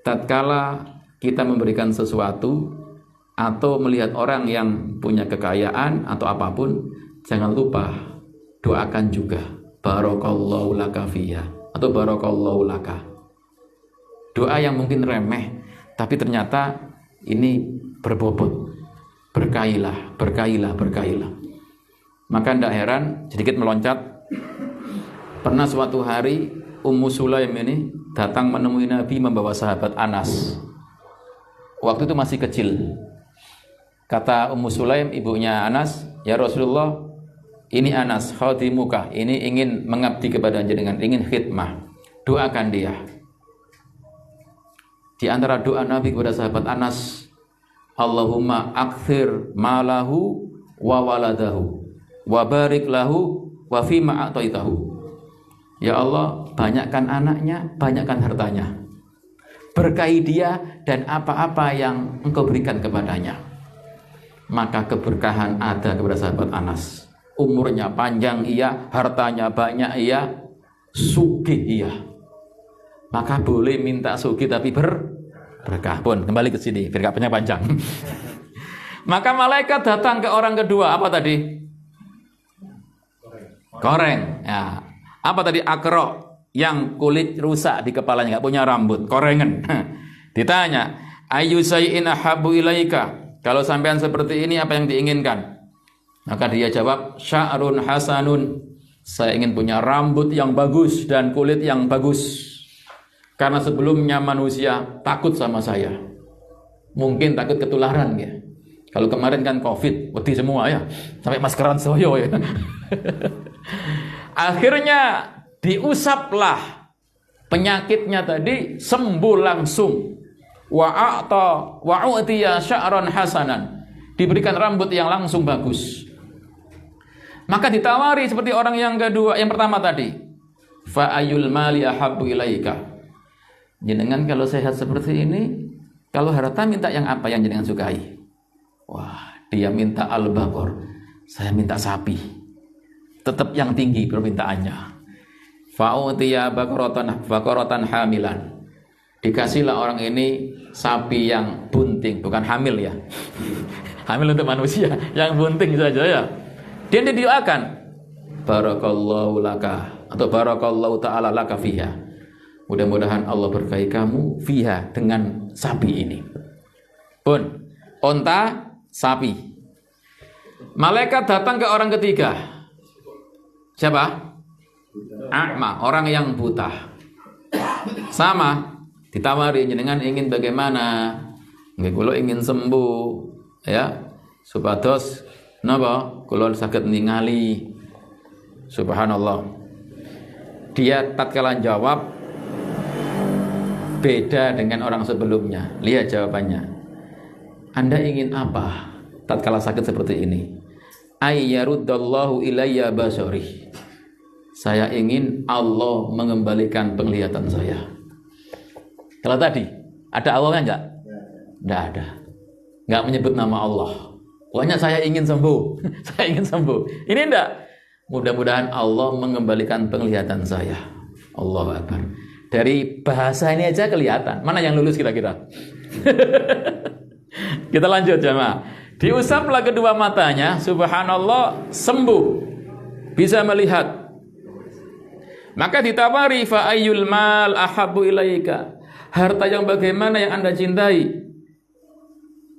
tatkala kita memberikan sesuatu atau melihat orang yang punya kekayaan atau apapun, jangan lupa doakan juga barakallahu laka fiha atau barakallahu laka. Doa yang mungkin remeh, tapi ternyata ini berbobot. Berkailah, berkailah, berkailah. Maka tidak heran, sedikit meloncat. Pernah suatu hari Ummu Sulaim ini datang menemui Nabi membawa sahabat Anas. Waktu itu masih kecil. Kata Ummu Sulaim, ibunya Anas, ya Rasulullah, ini Anas, khadimuka, ini ingin mengabdi kepada jenengan, ingin khidmah. Doakan dia. Di antara doa Nabi kepada sahabat Anas, Allahumma akthir malahu wa waladahu wa barik lahu wa fima a'taitahu. Ya Allah, banyakkan anaknya, banyakkan hartanya. Berkahi dia dan apa-apa yang engkau berikan kepadanya. Maka keberkahan ada kepada sahabat Anas. Umurnya panjang iya, hartanya banyak iya, sugih iya. Maka boleh minta sugih tapi berkah. Pun kembali ke sini, biar panjang. Maka malaikat datang ke orang kedua, apa tadi? Koreng. Ya. Apa tadi? Akro, yang kulit rusak di kepalanya, nggak punya rambut, korengan. Ditanya, ayu sayyin ahabbu ilaika? Kalau sampean seperti ini apa yang diinginkan? Maka dia jawab, sya'run hasanun. Saya ingin punya rambut yang bagus dan kulit yang bagus. Karena sebelumnya manusia takut sama saya. Mungkin takut ketularan ya. Kalau kemarin kan Covid, wedi semua ya. Sampai maskeran soyo ya. Akhirnya diusaplah penyakitnya tadi, sembuh langsung. Wa'utiya sya'ran hasanan. Diberikan rambut yang langsung bagus. Maka ditawari seperti orang yang kedua, yang pertama tadi. Fa'ayul mali ahabbu ilaika? Jenengan kalau sehat seperti ini, kalau harta minta yang apa yang jenengan sukai? Wah, dia minta al-baqar. Saya minta sapi. Tetap yang tinggi permintaannya. Fa'utiya baqaratan hamilan. Dikasihlah orang ini sapi yang bunting, bukan hamil ya. Hamil untuk manusia, yang bunting saja ya. Dia didoakan, barakallahu laka atau barakallahu ta'ala laka fiha. Mudah-mudahan Allah berkahi kamu fiha, dengan sapi ini. Pun onta, sapi. Malaikat datang ke orang ketiga. Siapa? A'ma, orang yang buta. Sama, ditawari, jenengan ingin bagaimana? Nggih, kula ingin sembuh, ya. Supados napa? Kula saged ningali. Subhanallah. Dia tatkala jawab beda dengan orang sebelumnya. Lihat jawabannya. Anda ingin apa tatkala sakit seperti ini? Ayyaruddallahu ilayya basari. Saya ingin Allah mengembalikan penglihatan saya. Kalau tadi ada Allahnya enggak? Enggak ada. Enggak menyebut nama Allah. Pokoknya saya ingin sembuh. Saya ingin sembuh. Ini enggak. Mudah-mudahan Allah mengembalikan penglihatan saya. Allahu Akbar. Dari bahasa ini aja kelihatan. Mana yang lulus kira-kira? Kita lanjut jemaah. Diusaplah kedua matanya, subhanallah, sembuh. Bisa melihat. Maka ditawari, fa ayyul mal ahabbu ilaika? Harta yang bagaimana yang Anda cintai?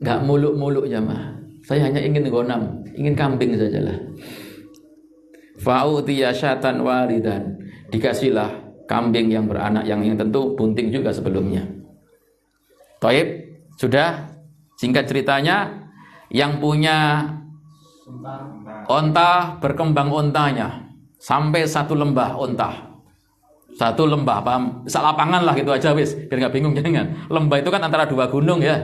Enggak muluk-muluk jemaah. Saya hanya ingin gonam, ingin kambing sajalah. Fa'utiya syatan waridan. Dikasihlah kambing yang beranak, yang tentu bunting juga sebelumnya. Taib, sudah singkat ceritanya, yang punya onta berkembang ontanya sampai satu lembah onta. Satu lembah, paham? Lapangan lah gitu aja wis, biar nggak bingung jangan. Lembah itu kan antara dua gunung ya.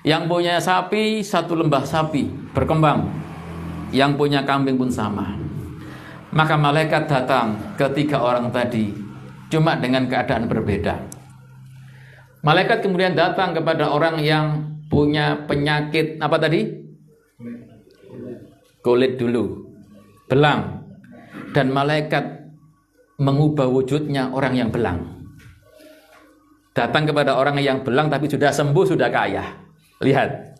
Yang punya sapi, satu lembah sapi berkembang. Yang punya kambing pun sama. Maka malaikat datang ketiga orang tadi, cuma dengan keadaan berbeda. Malaikat kemudian datang kepada orang yang punya penyakit apa tadi? Kulit dulu, belang. Dan malaikat mengubah wujudnya orang yang belang. Datang kepada orang yang belang tapi sudah sembuh, sudah kaya. Lihat,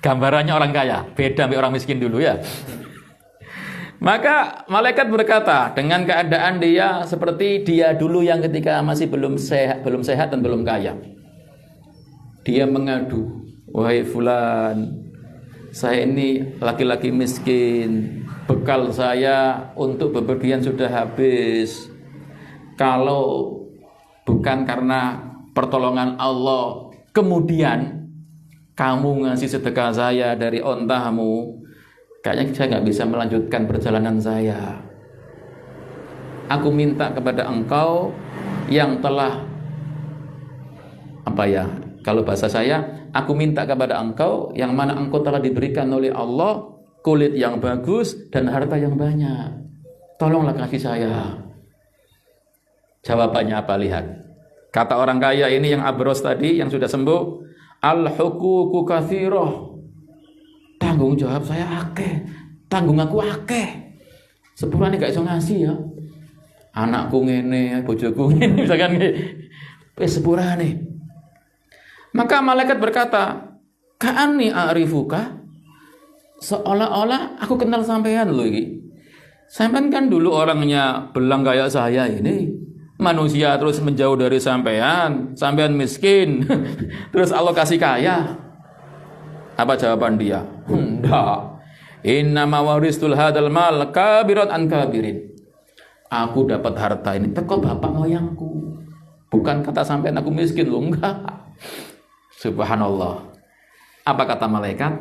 gambarannya orang kaya, beda dengan orang miskin dulu ya. Maka malaikat berkata, dengan keadaan dia seperti dia dulu yang ketika masih belum sehat dan belum kaya. Dia mengadu, wahai fulan, saya ini laki-laki miskin, bekal saya untuk bepergian sudah habis. Kalau bukan karena pertolongan Allah, kemudian kamu ngasih sedekah saya dari ontamu, kayaknya saya nggak bisa melanjutkan perjalanan saya. Aku minta kepada engkau yang telah kalau bahasa saya, aku minta kepada engkau yang mana engkau telah diberikan oleh Allah kulit yang bagus dan harta yang banyak. Tolonglah kasih saya. Jawabannya apa? Lihat. Kata orang kaya ini yang abros tadi, yang sudah sembuh, al-huququ katsirah. Tanggung jawab saya akeh. Tanggung aku akeh. Sepurane gak iso ngasih ya. Anakku ngene, bojoku ngene, misalkan wis sepurane. Maka malaikat berkata, "Ka'anni a'rifuka." Seolah-olah aku kenal sampean loh iki. Sampean kan dulu orangnya belang kayak saya ini. Manusia terus menjauh dari sampean, sampean miskin. Terus Allah kasih kaya. Apa jawaban dia? Enggak. Inna mawaristul hadal mal kabirat an kabirin. Aku dapat harta ini teko bapak moyangku. Bukan kata sampean aku miskin loh, enggak. Subhanallah. Apa kata malaikat?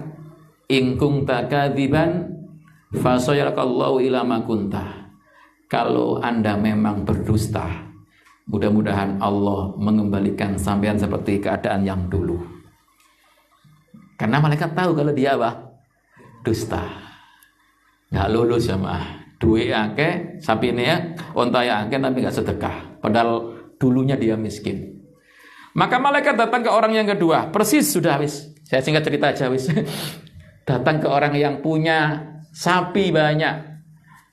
In kunta kadziban fasayarakallahu ila ma kunta. Kalau Anda memang berdusta, mudah-mudahan Allah mengembalikan sampean seperti keadaan yang dulu. Karena malaikat tahu kalau dia apa? Dusta. Nggak lulus jamaah. Duit akeh, sapi ini ya, onta ya akeh tapi nggak sedekah. Padahal dulunya dia miskin. Maka malaikat datang ke orang yang kedua. Persis sudah wis. Saya singkat cerita aja wis. Datang ke orang yang punya sapi banyak.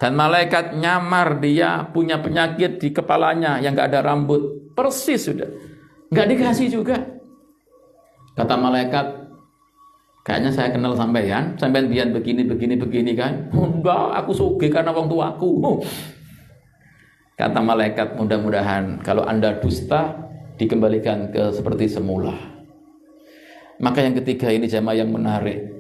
Dan malaikat nyamar dia punya penyakit di kepalanya yang gak ada rambut. Persis sudah. Gak dikasih juga. Kata malaikat, kayaknya saya kenal sampean. Sampean biar begini kan. Enggak, aku sugih karena wong tuaku. Kata malaikat, mudah-mudahan kalau Anda dusta, dikembalikan ke seperti semula. Maka yang ketiga ini jamaah yang menarik.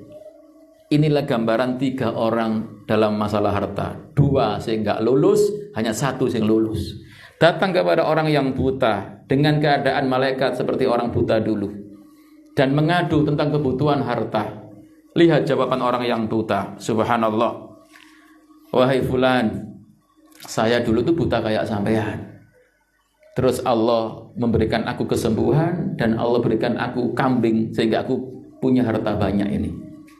Inilah gambaran 3 orang dalam masalah harta. 2 yang nggak lulus, hanya 1 yang lulus. Datang kepada orang yang buta dengan keadaan malaikat seperti orang buta dulu dan mengadu tentang kebutuhan harta. Lihat jawaban orang yang buta. Subhanallah. Wahai fulan, saya dulu tuh buta kayak sampean. Terus Allah memberikan aku kesembuhan dan Allah berikan aku kambing sehingga aku punya harta banyak ini.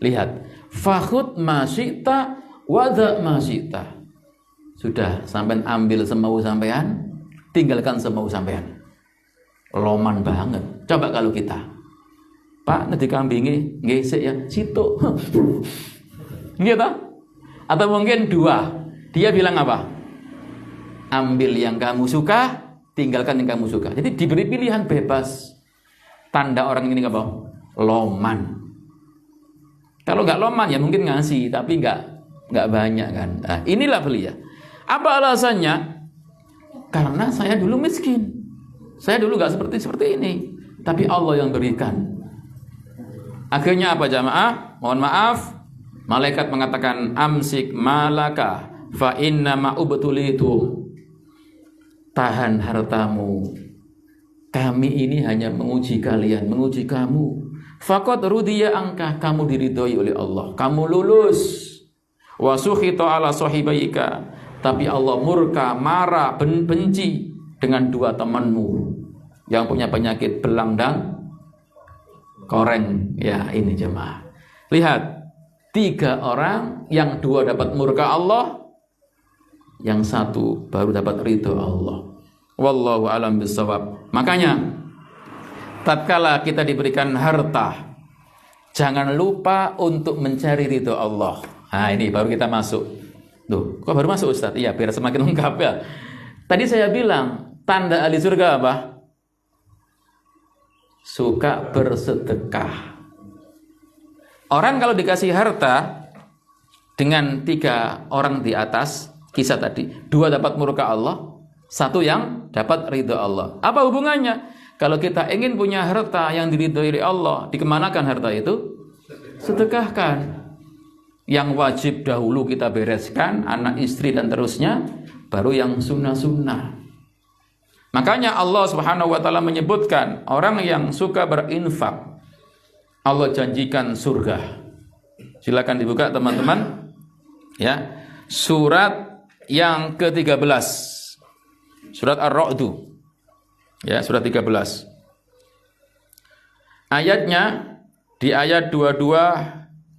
Lihat, fakhud masyita wadha masyita. Sudah, sampean ambil semau sampean, tinggalkan semau sampean. Loman banget. Coba kalau kita, Pak, nanti kambingnya ngesek ya, situ. Gitu? Atau mungkin 2, dia bilang apa? Ambil yang kamu suka, tinggalkan yang kamu suka. Jadi diberi pilihan bebas. Tanda orang ini apa? Loman. Kalau nggak loman ya mungkin ngasih, tapi nggak banyak kan. Nah, inilah beliau. Apa alasannya? Karena saya dulu miskin. Saya dulu nggak seperti ini. Tapi Allah yang berikan. Akhirnya apa jamaah? Mohon maaf. Malaikat mengatakan amsik malaka fa inna ma ubtulitu. Tahan hartamu. Kami ini hanya menguji kalian, menguji kamu. Faqad rudiya angka, kamu diridhoi oleh Allah. Kamu lulus. Wa sukhita ala sahibaika. Tapi Allah murka, marah, benci dengan 2 temanmu yang punya penyakit belang dan koreng. Ya, ini jemaah. Lihat, 3 orang, yang 2 dapat murka Allah, yang 1 baru dapat ridho Allah. Wallahu a'lam bishawab. Makanya tatkala kita diberikan harta, Jangan lupa untuk mencari ridho Allah. Nah, ini baru kita masuk. Tuh, kok baru masuk Ustaz? Iya, biar semakin lengkap ya. Tadi saya bilang, tanda ahli surga apa? Suka bersedekah. Orang kalau dikasih harta dengan 3 orang di atas, kisah tadi, 2 dapat murka Allah, 1 yang dapat ridho Allah. Apa hubungannya? Kalau kita ingin punya harta yang diridhoi oleh Allah, dikemanakan harta itu? Sedekahkan. Yang wajib dahulu kita bereskan, anak, istri, dan terusnya, baru yang sunnah-sunnah. Makanya Allah Subhanahu wa ta'ala menyebutkan orang yang suka berinfak, Allah janjikan surga. Silakan dibuka teman-teman. Ya, surat yang ke-13. Surat Ar-Ra'du. Ya, surat 13. Ayatnya di ayat 22,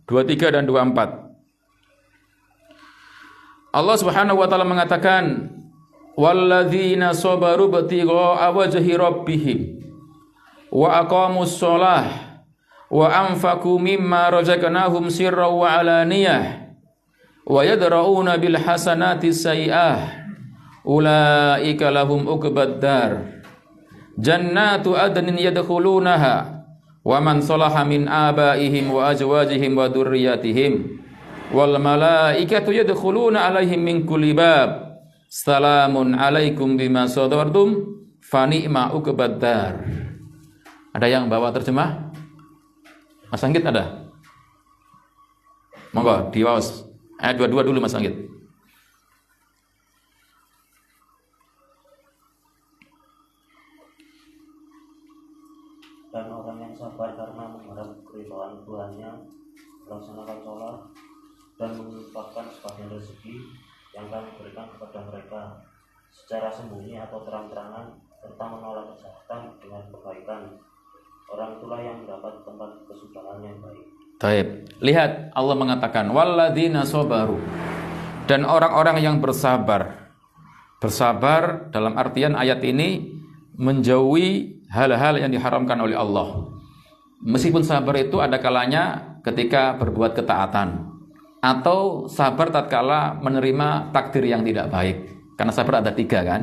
23 dan 24. Allah Subhanahu wa taala mengatakan, "Walladzina sabaru btigha'a wajhi rabbihim wa aqamus shalah wa anfaqu mimma razaqnahum sirran wa alaniyah wa yadra'una bil hasanati sayyi'ah ulaika lahum uqbad dar jannatu adnin yadkhulunaha wa man salaha min abaihim wa azwajihim wa dzurriyyatihim wal malaikatu yadkhuluna alaihim min kulli bab salamun alaikum bima sabartum fa ni'ma uqbad dar." Ada yang bawa terjemah? Mas Anggit ada? Monggo diwaos. Ayat 22 dulu Mas Anggit. Dan orang yang sabar karena mengharap keridhaan Tuhannya, melaksanakan sholat dan menginfakkan sebagian rezeki yang kami berikan kepada mereka secara sembunyi atau terang-terangan, serta menolak kejahatan dengan kebaikan, orang itulah yang mendapat tempat kesudahan yang baik. Baik. Lihat Allah mengatakan walladzina sabaru, dan orang-orang yang bersabar. Bersabar dalam artian ayat ini menjauhi hal-hal yang diharamkan oleh Allah. Meskipun sabar itu ada kalanya ketika berbuat ketaatan, atau sabar tatkala menerima takdir yang tidak baik. Karena sabar ada 3 kan.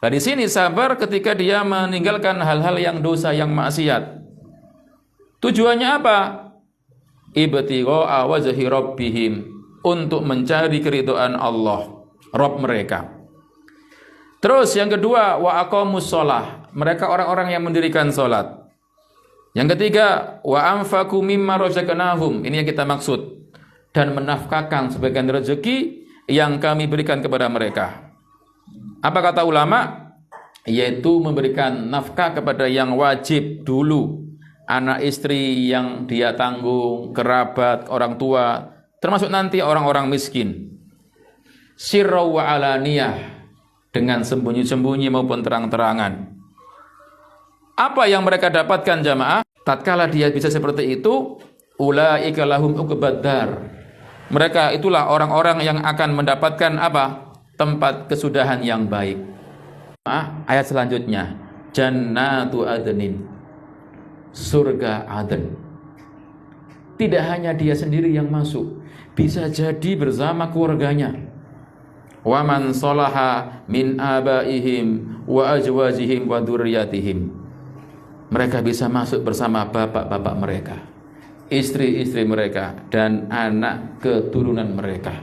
Nah di sini sabar ketika dia meninggalkan hal-hal yang dosa, yang maksiat. Tujuannya apa? Ibtigha'a wajhi rabbihim, untuk mencari keridhaan Allah, Rabb mereka. Terus yang kedua, wa aqamus shalah, mereka orang-orang yang mendirikan salat. Yang ketiga, wa anfaqu mimma razaqnahum, ini yang kita maksud, dan menafkahkan sebagian rezeki yang kami berikan kepada mereka. Apa kata ulama? Yaitu memberikan nafkah kepada yang wajib dulu, anak istri yang dia tanggung, kerabat, orang tua, termasuk nanti orang-orang miskin. Sirra wa alaniyah, dengan sembunyi-sembunyi maupun terang-terangan. Apa yang mereka dapatkan jamaah? Tatkala dia bisa seperti itu, ulaika lahum uqbad dar. Mereka itulah orang-orang yang akan mendapatkan apa? Tempat kesudahan yang baik. Ayat selanjutnya, jannatu adnin, surga Aden. Tidak hanya dia sendiri yang masuk, bisa jadi bersama keluarganya. Wa man salaha min abaihim wa azwajihim wa dzurriyyatihim. Mereka bisa masuk bersama bapak-bapak mereka, istri-istri mereka, dan anak keturunan mereka.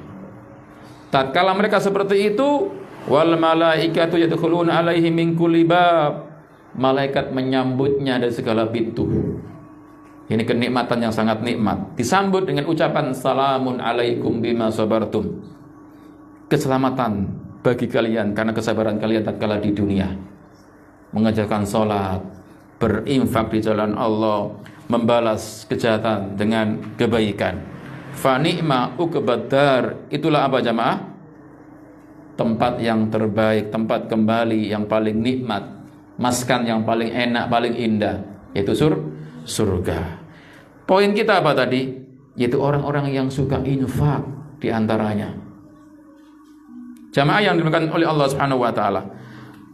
Tatkala mereka seperti itu, wal malaikatu yadkhuluna alaihim min kulli bab, malaikat menyambutnya dari segala pintu. Ini kenikmatan yang sangat nikmat. Disambut dengan ucapan salamun alaikum bima sabartum. Keselamatan bagi kalian karena kesabaran kalian tatkala di dunia. Mengerjakan sholat, berinfak di jalan Allah, membalas kejahatan dengan kebaikan. Fa ni'ma uqbad dar, itulah apa jamaah? Tempat yang terbaik, tempat kembali yang paling nikmat, maskan yang paling enak, paling indah, yaitu surga. Poin kita apa tadi? Yaitu orang-orang yang suka infak di antaranya. Jamaah yang dimuliakan oleh Allah Subhanahu wa taala.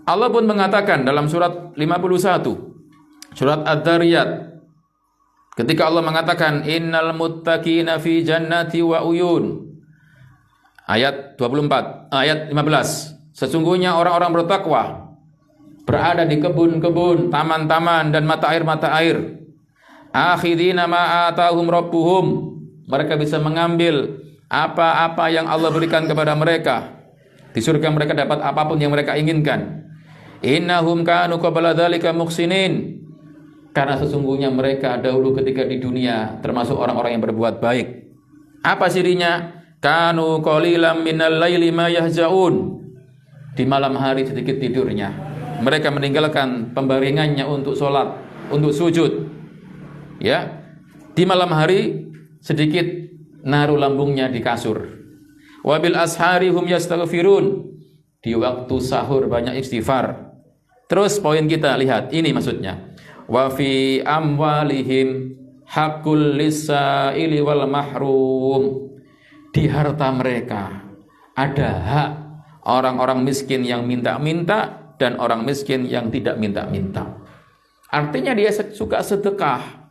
Allah pun mengatakan dalam surat 51, surat Ad-Dariyat Ketika Allah mengatakan innal muttaqina fi jannati wa uyun. Ayat 24, ayat 15. Sesungguhnya orang-orang bertakwa berada di kebun-kebun, taman-taman dan mata air. Akhidina ma atahum rabbuhum. Mereka bisa mengambil apa-apa yang Allah berikan kepada mereka. Di surga mereka dapat apapun yang mereka inginkan. Innahum kanu qabla dzalika muhsinin. Karena sesungguhnya mereka dahulu ketika di dunia termasuk orang-orang yang berbuat baik. Apa cirinya? Kanu qalilan minal laili ma yahjaun. Di malam hari sedikit tidurnya. Mereka meninggalkan pembaringannya untuk sholat, untuk sujud. Ya. Di malam hari sedikit naruh lambungnya di kasur. Wabil ashari hum yastaghfirun. Di waktu sahur banyak istighfar. Terus poin kita lihat, ini maksudnya. Wa fi amwalihim haqqul lisaili wal mahrum. Di harta mereka ada hak orang-orang miskin yang minta-minta dan orang miskin yang tidak minta-minta. Artinya dia suka sedekah.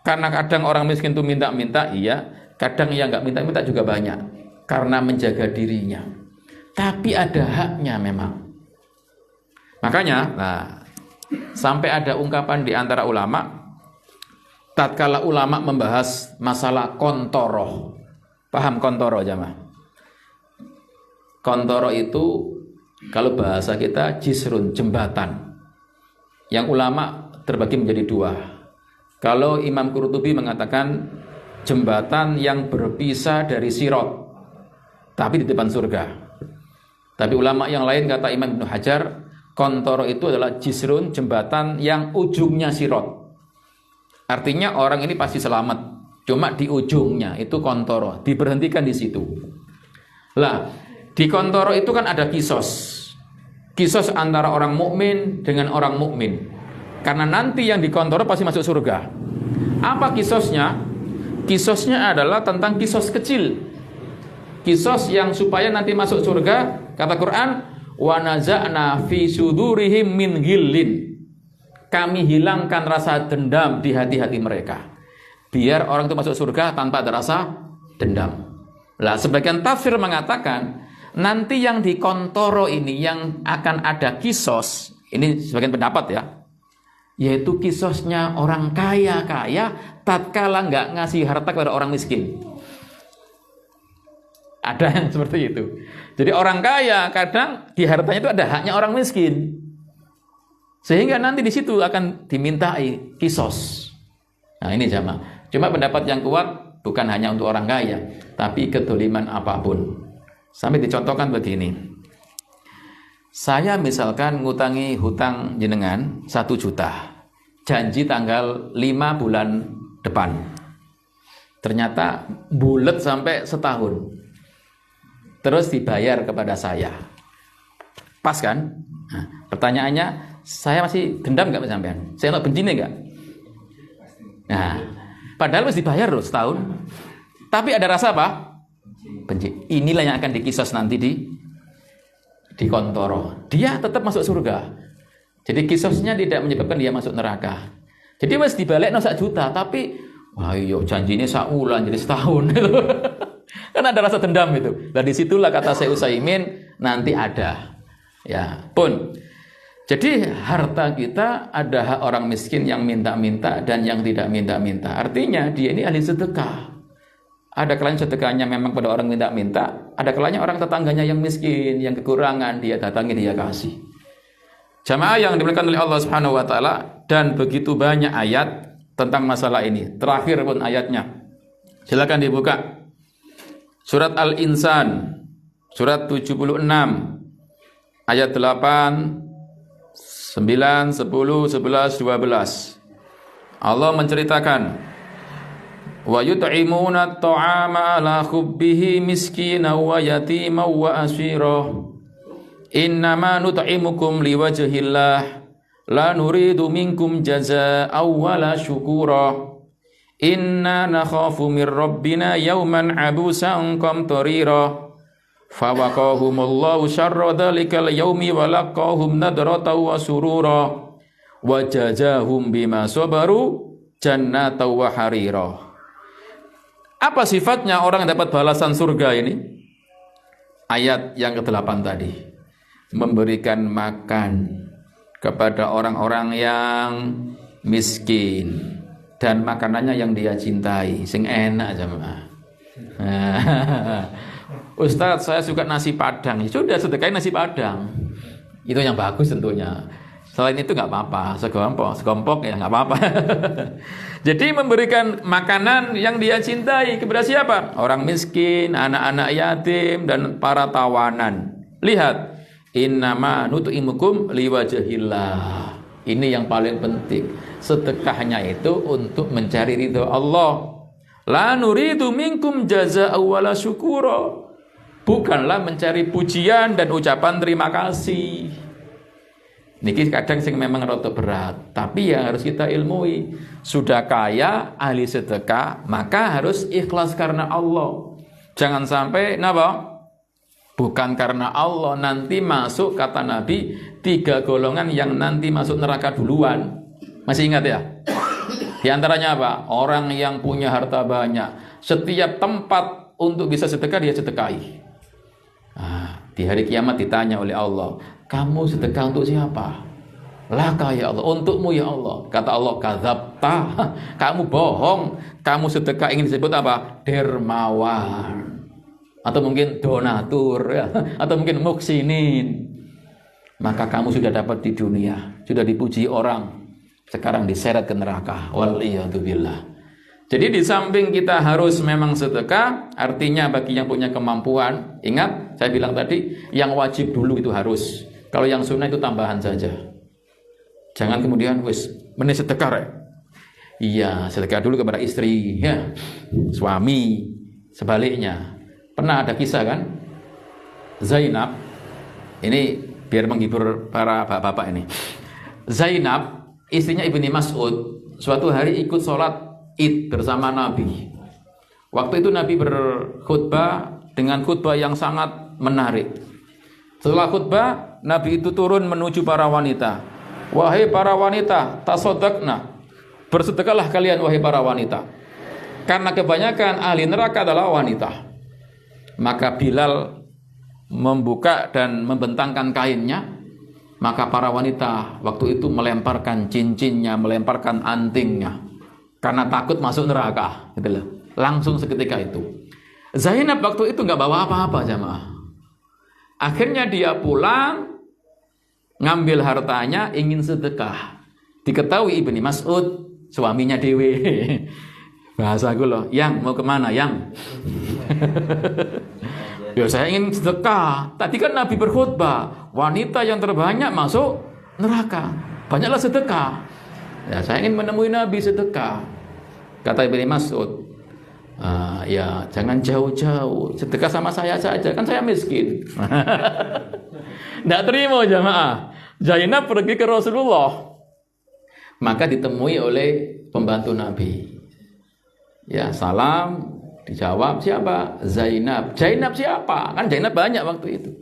Karena kadang orang miskin itu minta-minta, iya. Kadang yang nggak minta-minta juga banyak. Karena menjaga dirinya. Tapi ada haknya memang. Makanya, sampai ada ungkapan di antara ulama, tatkala ulama membahas masalah kontoroh. Paham kontoro jamaah? Kontoro itu kalau bahasa kita jisrun, jembatan. Yang ulama terbagi menjadi dua. Kalau Imam Qurtubi mengatakan jembatan yang berpisah dari Sirat, tapi di depan surga. Tapi ulama yang lain kata Imam Ibnu Hajar, kontoro itu adalah jisrun, jembatan yang ujungnya Sirat. Artinya orang ini pasti selamat. Cuma di ujungnya itu kontoro, diberhentikan di situ. Lah, di kontoro itu kan ada kisos. Kisos antara orang mukmin dengan orang mukmin. Karena nanti yang di kontoro pasti masuk surga. Apa kisosnya? Kisosnya adalah tentang kisos kecil. Kisos yang supaya nanti masuk surga, kata Quran, wa naza'na fi sudurihim min ghillin. Kami hilangkan rasa dendam di hati-hati mereka. Biar orang itu masuk surga tanpa ada rasa dendam. Lah, sebagian tafsir mengatakan nanti yang di kontoro ini yang akan ada kisos, ini sebagian pendapat ya, yaitu kisosnya orang kaya tatkala nggak ngasih harta kepada orang miskin. Ada yang seperti itu. Jadi orang kaya kadang di hartanya itu ada haknya orang miskin, sehingga nanti di situ akan dimintai kisos. Nah ini jamaah. Cuma pendapat yang kuat bukan hanya untuk orang kaya, tapi kedoliman apapun. Sampai dicontohkan begini. Saya misalkan ngutangi hutang jenengan 1 juta. Janji tanggal 5 bulan depan. Ternyata bulet sampai setahun. Terus dibayar kepada saya. Pas kan? Nah, pertanyaannya, saya masih dendam nggak sampean? Saya nggak benci nih nggak? Nah, padahal mesti dibayar loh setahun. Tapi ada rasa apa? Benci. Inilah yang akan dikisos nanti di kontoro. Dia tetap masuk surga. Jadi kisosnya tidak menyebabkan dia masuk neraka. Jadi mesti dibalik 1 juta, tapi wah iya janjinya saulan jadi setahun. Kan ada rasa dendam itu. Dan disitulah kata Syekh Utsaimin nanti ada. Ya, pun. Jadi harta kita ada hak orang miskin yang minta-minta dan yang tidak minta-minta. Artinya dia ini ahli sedekah. Ada kalanya sedekahnya memang pada orang minta-minta, ada kalanya orang tetangganya yang miskin, yang kekurangan, dia datangi, dia kasih. Jamaah yang dimuliakan oleh Allah Subhanahu wa taala, dan begitu banyak ayat tentang masalah ini. Terakhir pun ayatnya. Silakan dibuka. Surat Al-Insan, surat 76, ayat 8, 9, 10, 11, 12. Allah menceritakan, wa yut'imuna at-ta'ama ala khubbihi miskina wa yatima wa asira. Innama nut'imukum liwajhillah la nuridu minkum jazaa'aw wala syukura. Inna nakhafu min rabbina yawman abusan qamtarira. Fawaqahumullahu syarra dzalikal yaumi wa laqahum nadratan wa surura wa jazahum bima sabaru jannata wa harira. Apa sifatnya orang yang dapat balasan surga ini? Ayat yang ke-8 tadi. Memberikan makan kepada orang-orang yang miskin dan makanannya yang dia cintai, sing enak jemaah. Ustadz, saya suka nasi padang. Ya sudah, sedekahin nasi padang. Itu yang bagus tentunya. Selain itu nggak apa-apa, segompok ya nggak apa-apa. Jadi memberikan makanan yang dia cintai kepada siapa? Orang miskin, anak-anak yatim, dan para tawanan. Lihat, innama nut'imukum liwajhillah. Ini yang paling penting. Sedekahnya itu untuk mencari ridho Allah. La nuridu minkum jazaa'an wala syukura. Bukanlah mencari pujian dan ucapan terima kasih. Niki kadang sing memang rada berat, tapi yang harus kita ilmui, sudah kaya ahli sedekah, maka harus ikhlas karena Allah. Jangan sampai napa? Bukan karena Allah, nanti masuk kata Nabi 3 golongan yang nanti masuk neraka duluan. Masih ingat ya? Di antaranya apa? Orang yang punya harta banyak, setiap tempat untuk bisa sedekah dia sedekahi. Nah, di hari kiamat ditanya oleh Allah, kamu sedekah untuk siapa? Laka ya Allah, untukmu ya Allah. Kata Allah, kadzabta, kamu bohong. Kamu sedekah ingin disebut apa? Dermawan. Atau mungkin donatur ya. Atau mungkin muksinin. Maka kamu sudah dapat di dunia, sudah dipuji orang, sekarang diseret ke neraka. Waliyadzubillah. Jadi di samping kita harus memang sedekah, artinya bagi yang punya kemampuan, ingat saya bilang tadi, yang wajib dulu itu harus. Kalau yang sunnah itu tambahan saja. Jangan kemudian meni sedekah ya. Iya, sedekah dulu kepada istri, ya, suami, sebaliknya. Pernah ada kisah kan? Zainab, ini biar menghibur para bapak-bapak ini. Zainab, istrinya Ibni Mas'ud, suatu hari ikut sholat Id bersama Nabi. Waktu itu Nabi berkhutbah dengan khutbah yang sangat menarik. Setelah khutbah, Nabi itu turun menuju para wanita. Wahai para wanita, tasaddaqna, bersedekahlah kalian wahai para wanita. Karena kebanyakan ahli neraka adalah wanita. Maka Bilal membuka dan membentangkan kainnya. Maka para wanita waktu itu melemparkan cincinnya, melemparkan antingnya. Karena takut masuk neraka, gitu loh. Langsung seketika itu. Zainab waktu itu nggak bawa apa-apa jamaah. Akhirnya dia pulang, ngambil hartanya, ingin sedekah. Diketahui Ibni Mas'ud, suaminya dewe. Bahasa gue loh, yang mau kemana yang? Ya saya ingin sedekah. Tadi kan Nabi berkhutbah, wanita yang terbanyak masuk neraka. Banyaklah sedekah. Ya, saya ingin menemui Nabi sedekah. Kata Ibnu Mas'ud, ya jangan jauh-jauh, sedekah sama saya saja, kan saya miskin. Tidak terima jamaah. Zainab pergi ke Rasulullah. Maka ditemui oleh pembantu Nabi. Ya salam, dijawab siapa? Zainab. Zainab siapa? Kan Zainab banyak waktu itu.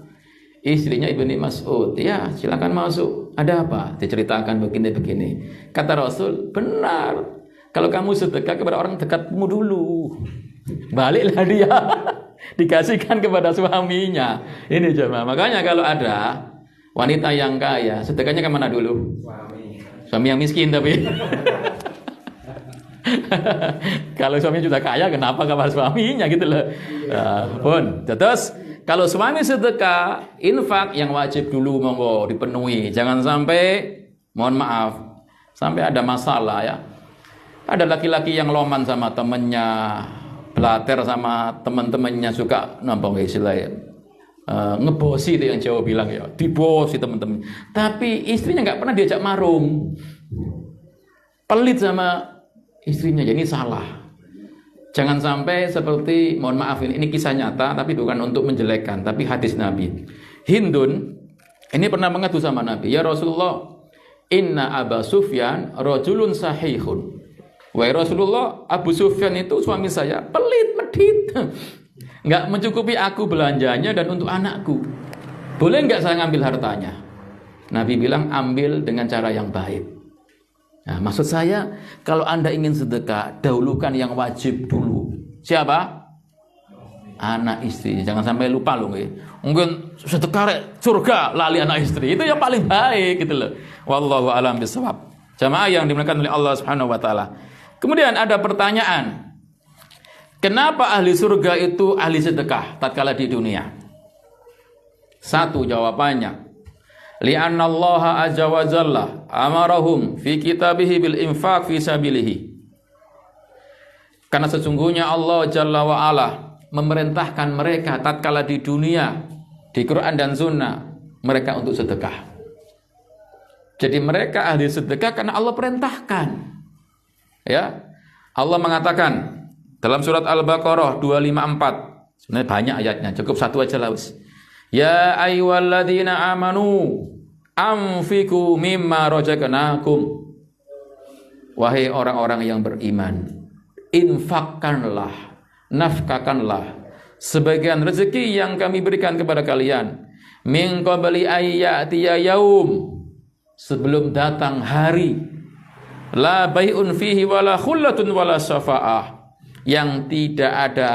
Istrinya Ibnu Mas'ud. Ya silakan masuk. Ada apa? Diceritakan begini-begini. Kata Rasul, benar. Kalau kamu sedekah kepada orang dekatmu dulu, baliklah dia. Dikasihkan kepada suaminya. Ini jemaah. Makanya kalau ada wanita yang kaya, sedekahnya kemana dulu? Suami yang miskin tapi. Kalau suaminya sudah kaya, kenapa kepada suaminya gitu loh. Pun. Terus kalau suami sedekah, infak yang wajib dulu monggo dipenuhi. Jangan sampai, mohon maaf, sampai ada masalah ya. Ada laki-laki yang loman sama temennya, belater sama teman-temannya, suka nampang istilahnya ngebosi itu yang Jawa bilang ya, dibosi teman-teman. Tapi istrinya nggak pernah diajak marung, pelit sama istrinya, jadi salah. Jangan sampai seperti, mohon maaf ini kisah nyata, tapi bukan untuk menjelekkan, tapi hadis Nabi. Hindun ini pernah mengadu sama Nabi, ya Rasulullah, inna Aba Sufyan rajulun sahihun. Wahai Rasulullah, Abu Sufyan itu suami saya pelit, medit, nggak mencukupi aku belanjanya dan untuk anakku. Boleh nggak saya ngambil hartanya? Nabi bilang ambil dengan cara yang baik. Nah, maksud saya, kalau Anda ingin sedekah, dahulukan yang wajib dulu. Siapa? Anak istri. Jangan sampai lupa loh. Mungkin sedekah surga, lali anak istri. Itu yang paling baik gitu loh. Wallahu a'lam bishawab. Jamaah yang dimuliakan oleh Allah Subhanahu wa taala. Kemudian ada pertanyaan. Kenapa ahli surga itu ahli sedekah tatkala di dunia? Satu jawabannya, li'anna Allah azza wa jalla amarahum fi kitabihi bil infaq fi sabilihi. Karena sesungguhnya Allah jalla wa ala memerintahkan mereka tatkala di dunia, di Quran dan Sunnah, mereka untuk sedekah. Jadi mereka ahli sedekah karena Allah perintahkan. Ya, Allah mengatakan dalam surat Al-Baqarah 254, sebenarnya banyak ayatnya, cukup satu aja lah. Ya ayyuhalladzina amanu anfiqu mimma razaqnakum. Wahai orang-orang yang beriman, infakkanlah, nafkahkanlah sebagian rezeki yang kami berikan kepada kalian. Min qabli ayyatiya yaum, sebelum datang hari, la bai'un fihi wala khullatun wala syafa'ah, yang tidak ada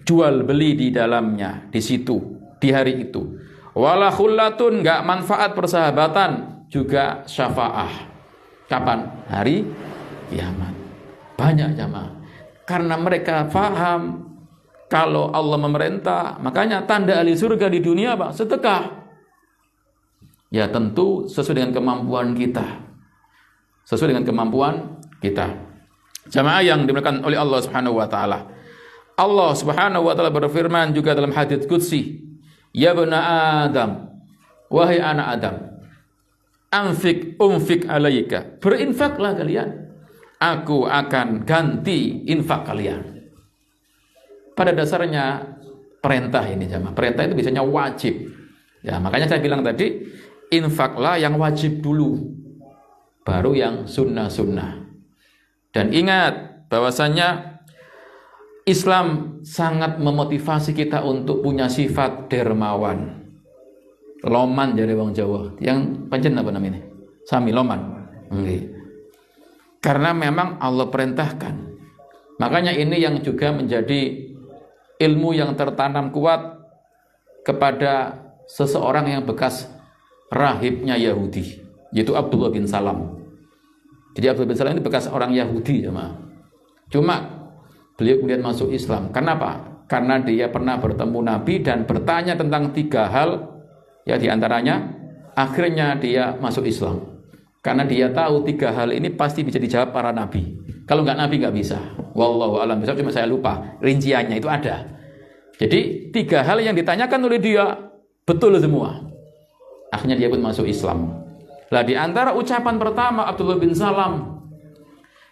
jual beli di dalamnya di situ di hari itu. Wala khullatun, enggak manfaat persahabatan, juga syafa'ah. Kapan? Hari kiamat. Banyak jamaah. Karena mereka faham kalau Allah memerintah, makanya tanda ahli surga di dunia apa? Sedekah. Ya tentu sesuai dengan kemampuan kita. Sesuai dengan kemampuan kita. Jamaah yang dimuliakan oleh Allah Subhanahu wa taala. Allah Subhanahu wa taala berfirman juga dalam hadits qudsi, ya bani Adam, wahai anak Adam, umfik alaika, berinfaklah kalian, aku akan ganti infak kalian. Pada dasarnya perintah ini jamaah, perintah itu biasanya wajib. Ya, makanya saya bilang tadi, infaklah yang wajib dulu, baru yang sunnah-sunnah. Dan ingat bahwasanya Islam sangat memotivasi kita untuk punya sifat dermawan. Loman jadi wong Jawa. Yang pancen apa namanya? Sami loman. Karena memang Allah perintahkan. Makanya ini yang juga menjadi ilmu yang tertanam kuat kepada seseorang yang bekas rahibnya Yahudi, yaitu Abdullah bin Salam. Jadi Abdullah bin Salam ini bekas orang Yahudi, cuma beliau kemudian masuk Islam. Kenapa? Karena dia pernah bertemu Nabi dan bertanya tentang 3 hal, ya diantaranya akhirnya dia masuk Islam. Karena dia tahu 3 hal ini pasti bisa dijawab para Nabi. Kalau nggak Nabi nggak bisa. Wallahu a'lam bishawab, cuma saya lupa rinciannya itu ada. Jadi 3 hal yang ditanyakan oleh dia betul semua. Akhirnya dia pun masuk Islam. Lah di antara ucapan pertama Abdullah bin Salam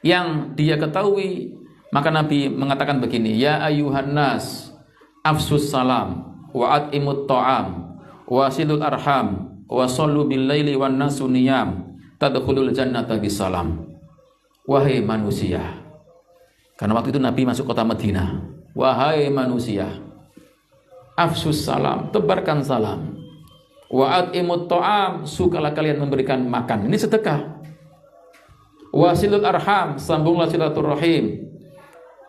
yang dia ketahui, maka Nabi mengatakan begini, ya ayuhan nas afsus salam wa at'imut ta'am wa silul arham wa sallu bil laili wan nasu niyam tadkhulul jannata bisalam. Wahai manusia, karena waktu itu Nabi masuk kota Madinah, wahai manusia, afsus salam, tebarkan salam, wa at'imut ta'am, sukalah kalian memberikan makan, ini sedekah, wa silul arham, sambunglah silaturahim,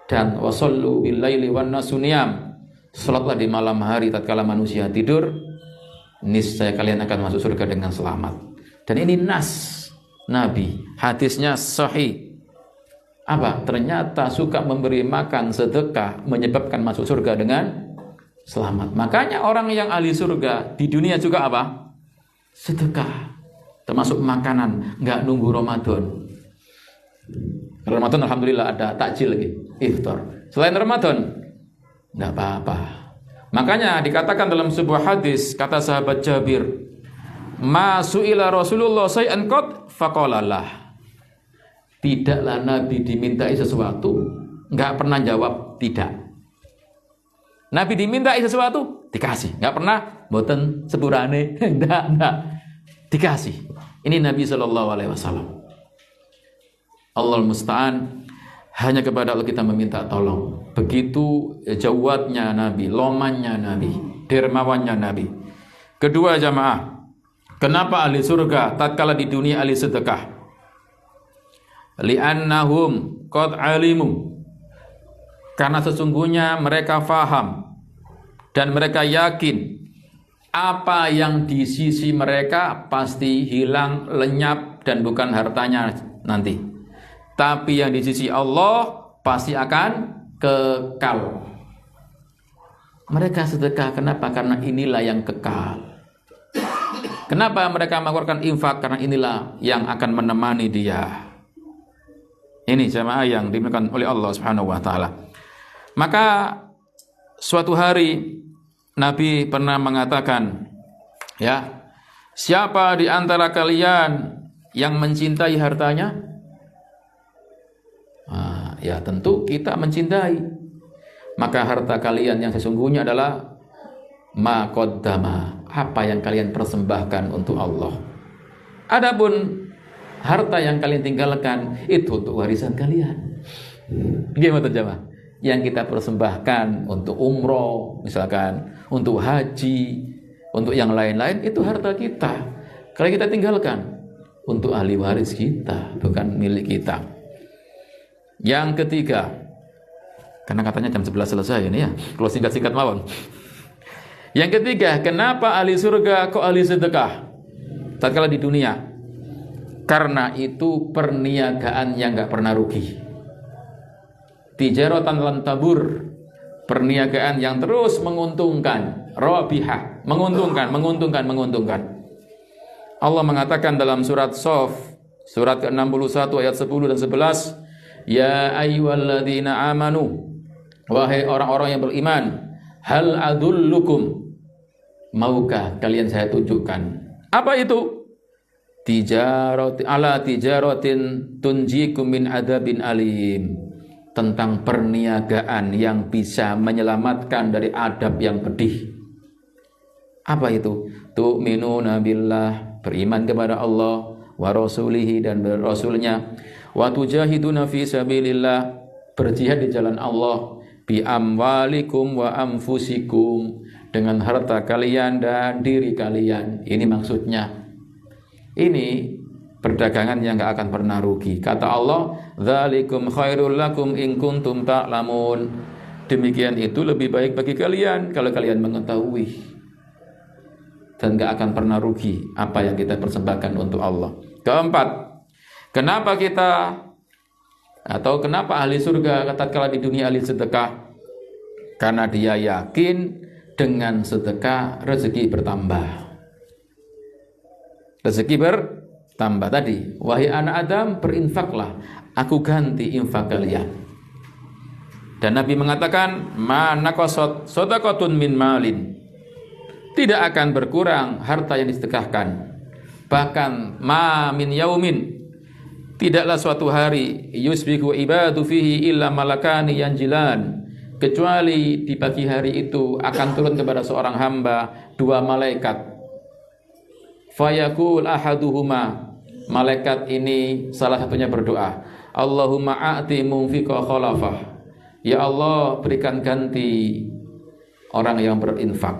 dan wasallu bil laili wan nasu niyam, salatlah di malam hari tatkala manusia tidur, niscaya kalian akan masuk surga dengan selamat. Dan ini nas Nabi, hadisnya sahih. Apa? Ternyata suka memberi makan sedekah menyebabkan masuk surga dengan selamat. Makanya orang yang ahli surga di dunia juga apa? Sedekah. Termasuk makanan, enggak nunggu Ramadan. Ramadan alhamdulillah ada takjil lagi, iftar. Selain Ramadan enggak apa-apa. Makanya dikatakan dalam sebuah hadis, kata sahabat Jabir, ma su'ila Rasulullah say'an qad faqalalah. Tidaklah Nabi dimintai sesuatu, enggak pernah jawab tidak. Nabi dimintai sesuatu, dikasih. Enggak pernah mboten sepurane, enggak. Dikasih. Ini Nabi sallallahu alaihi wasallam. Allah musta'an, hanya kepada Allah kita meminta tolong. Begitu jawabnya Nabi, lomannya Nabi, dermawannya Nabi. Kedua jamaah, kenapa ahli surga tatkala di dunia ahli sedekah? li'annahum qad alimu, karena sesungguhnya mereka faham dan mereka yakin apa yang di sisi mereka pasti hilang, lenyap, dan bukan hartanya nanti, tapi yang di sisi Allah pasti akan kekal. Mereka sedekah kenapa? Karena inilah yang kekal. Kenapa mereka mengeluarkan infak? Karena inilah yang akan menemani dia. Ini jamaah yang dimuliakan oleh Allah Subhanahu wa taala. Maka suatu hari Nabi pernah mengatakan, ya, siapa di antara kalian yang mencintai hartanya? Ya tentu kita mencintai. Maka harta kalian yang sesungguhnya adalah ma qaddama, apa yang kalian persembahkan untuk Allah. Adapun harta yang kalian tinggalkan itu untuk warisan kalian. Gimana jemaah? Yang kita persembahkan untuk umroh misalkan, untuk haji, untuk yang lain-lain, itu harta kita. Kalau kita tinggalkan untuk ahli waris kita, bukan milik kita. Yang ketiga, karena katanya jam 11 selesai ini ya, kalau singkat-singkat mawon. Yang ketiga, kenapa ahli surga kok ahli sedekah tatkala di dunia? Karena itu perniagaan yang gak pernah rugi. Tijaratan lan tabur, perniagaan yang terus menguntungkan, rabihah, menguntungkan. Allah mengatakan dalam surat Shaf, surat ke-61 ayat 10 dan 11, ya ayyuhalladzina amanu, wahai orang-orang yang beriman, hal adullukum, maukah kalian saya tunjukkan? Apa itu? Tijaratin tunjikum min adabin alim, tentang perniagaan yang bisa menyelamatkan dari adab yang pedih. Apa itu? Tu'minuna billah, beriman kepada Allah, wa rasulihi, dan rasulnya, wa tujahiduna fi sabilillah, berjihad di jalan Allah, bi amwalikum wa anfusikum, dengan harta kalian dan diri kalian. Ini maksudnya. Ini perdagangan yang gak akan pernah rugi. Kata Allah, dzalikum khairul lakum in kuntum ta'lamun, demikian itu lebih baik bagi kalian kalau kalian mengetahui, dan gak akan pernah rugi apa yang kita persembahkan untuk Allah. Keempat, kenapa ahli surga tatkala di dunia ahli sedekah? Karena dia yakin dengan sedekah rezeki bertambah. Rezeki bertambah tadi, wahai anak Adam, berinfaklah, aku ganti infak kalian. Dan Nabi mengatakan, ma naqasat shadaqatun min malin, tidak akan berkurang harta yang disedekahkan. Bahkan ma min yaumin, tidaklah suatu hari, yusbihu ibadu fihi illa malakani yanjilan, kecuali di pagi hari itu akan turun kepada seorang hamba dua malaikat. Fayaqul ahaduhuma, malaikat ini salah satunya berdoa, Allahumma a'ti munfiqa khalafah, ya Allah berikan ganti orang yang berinfak.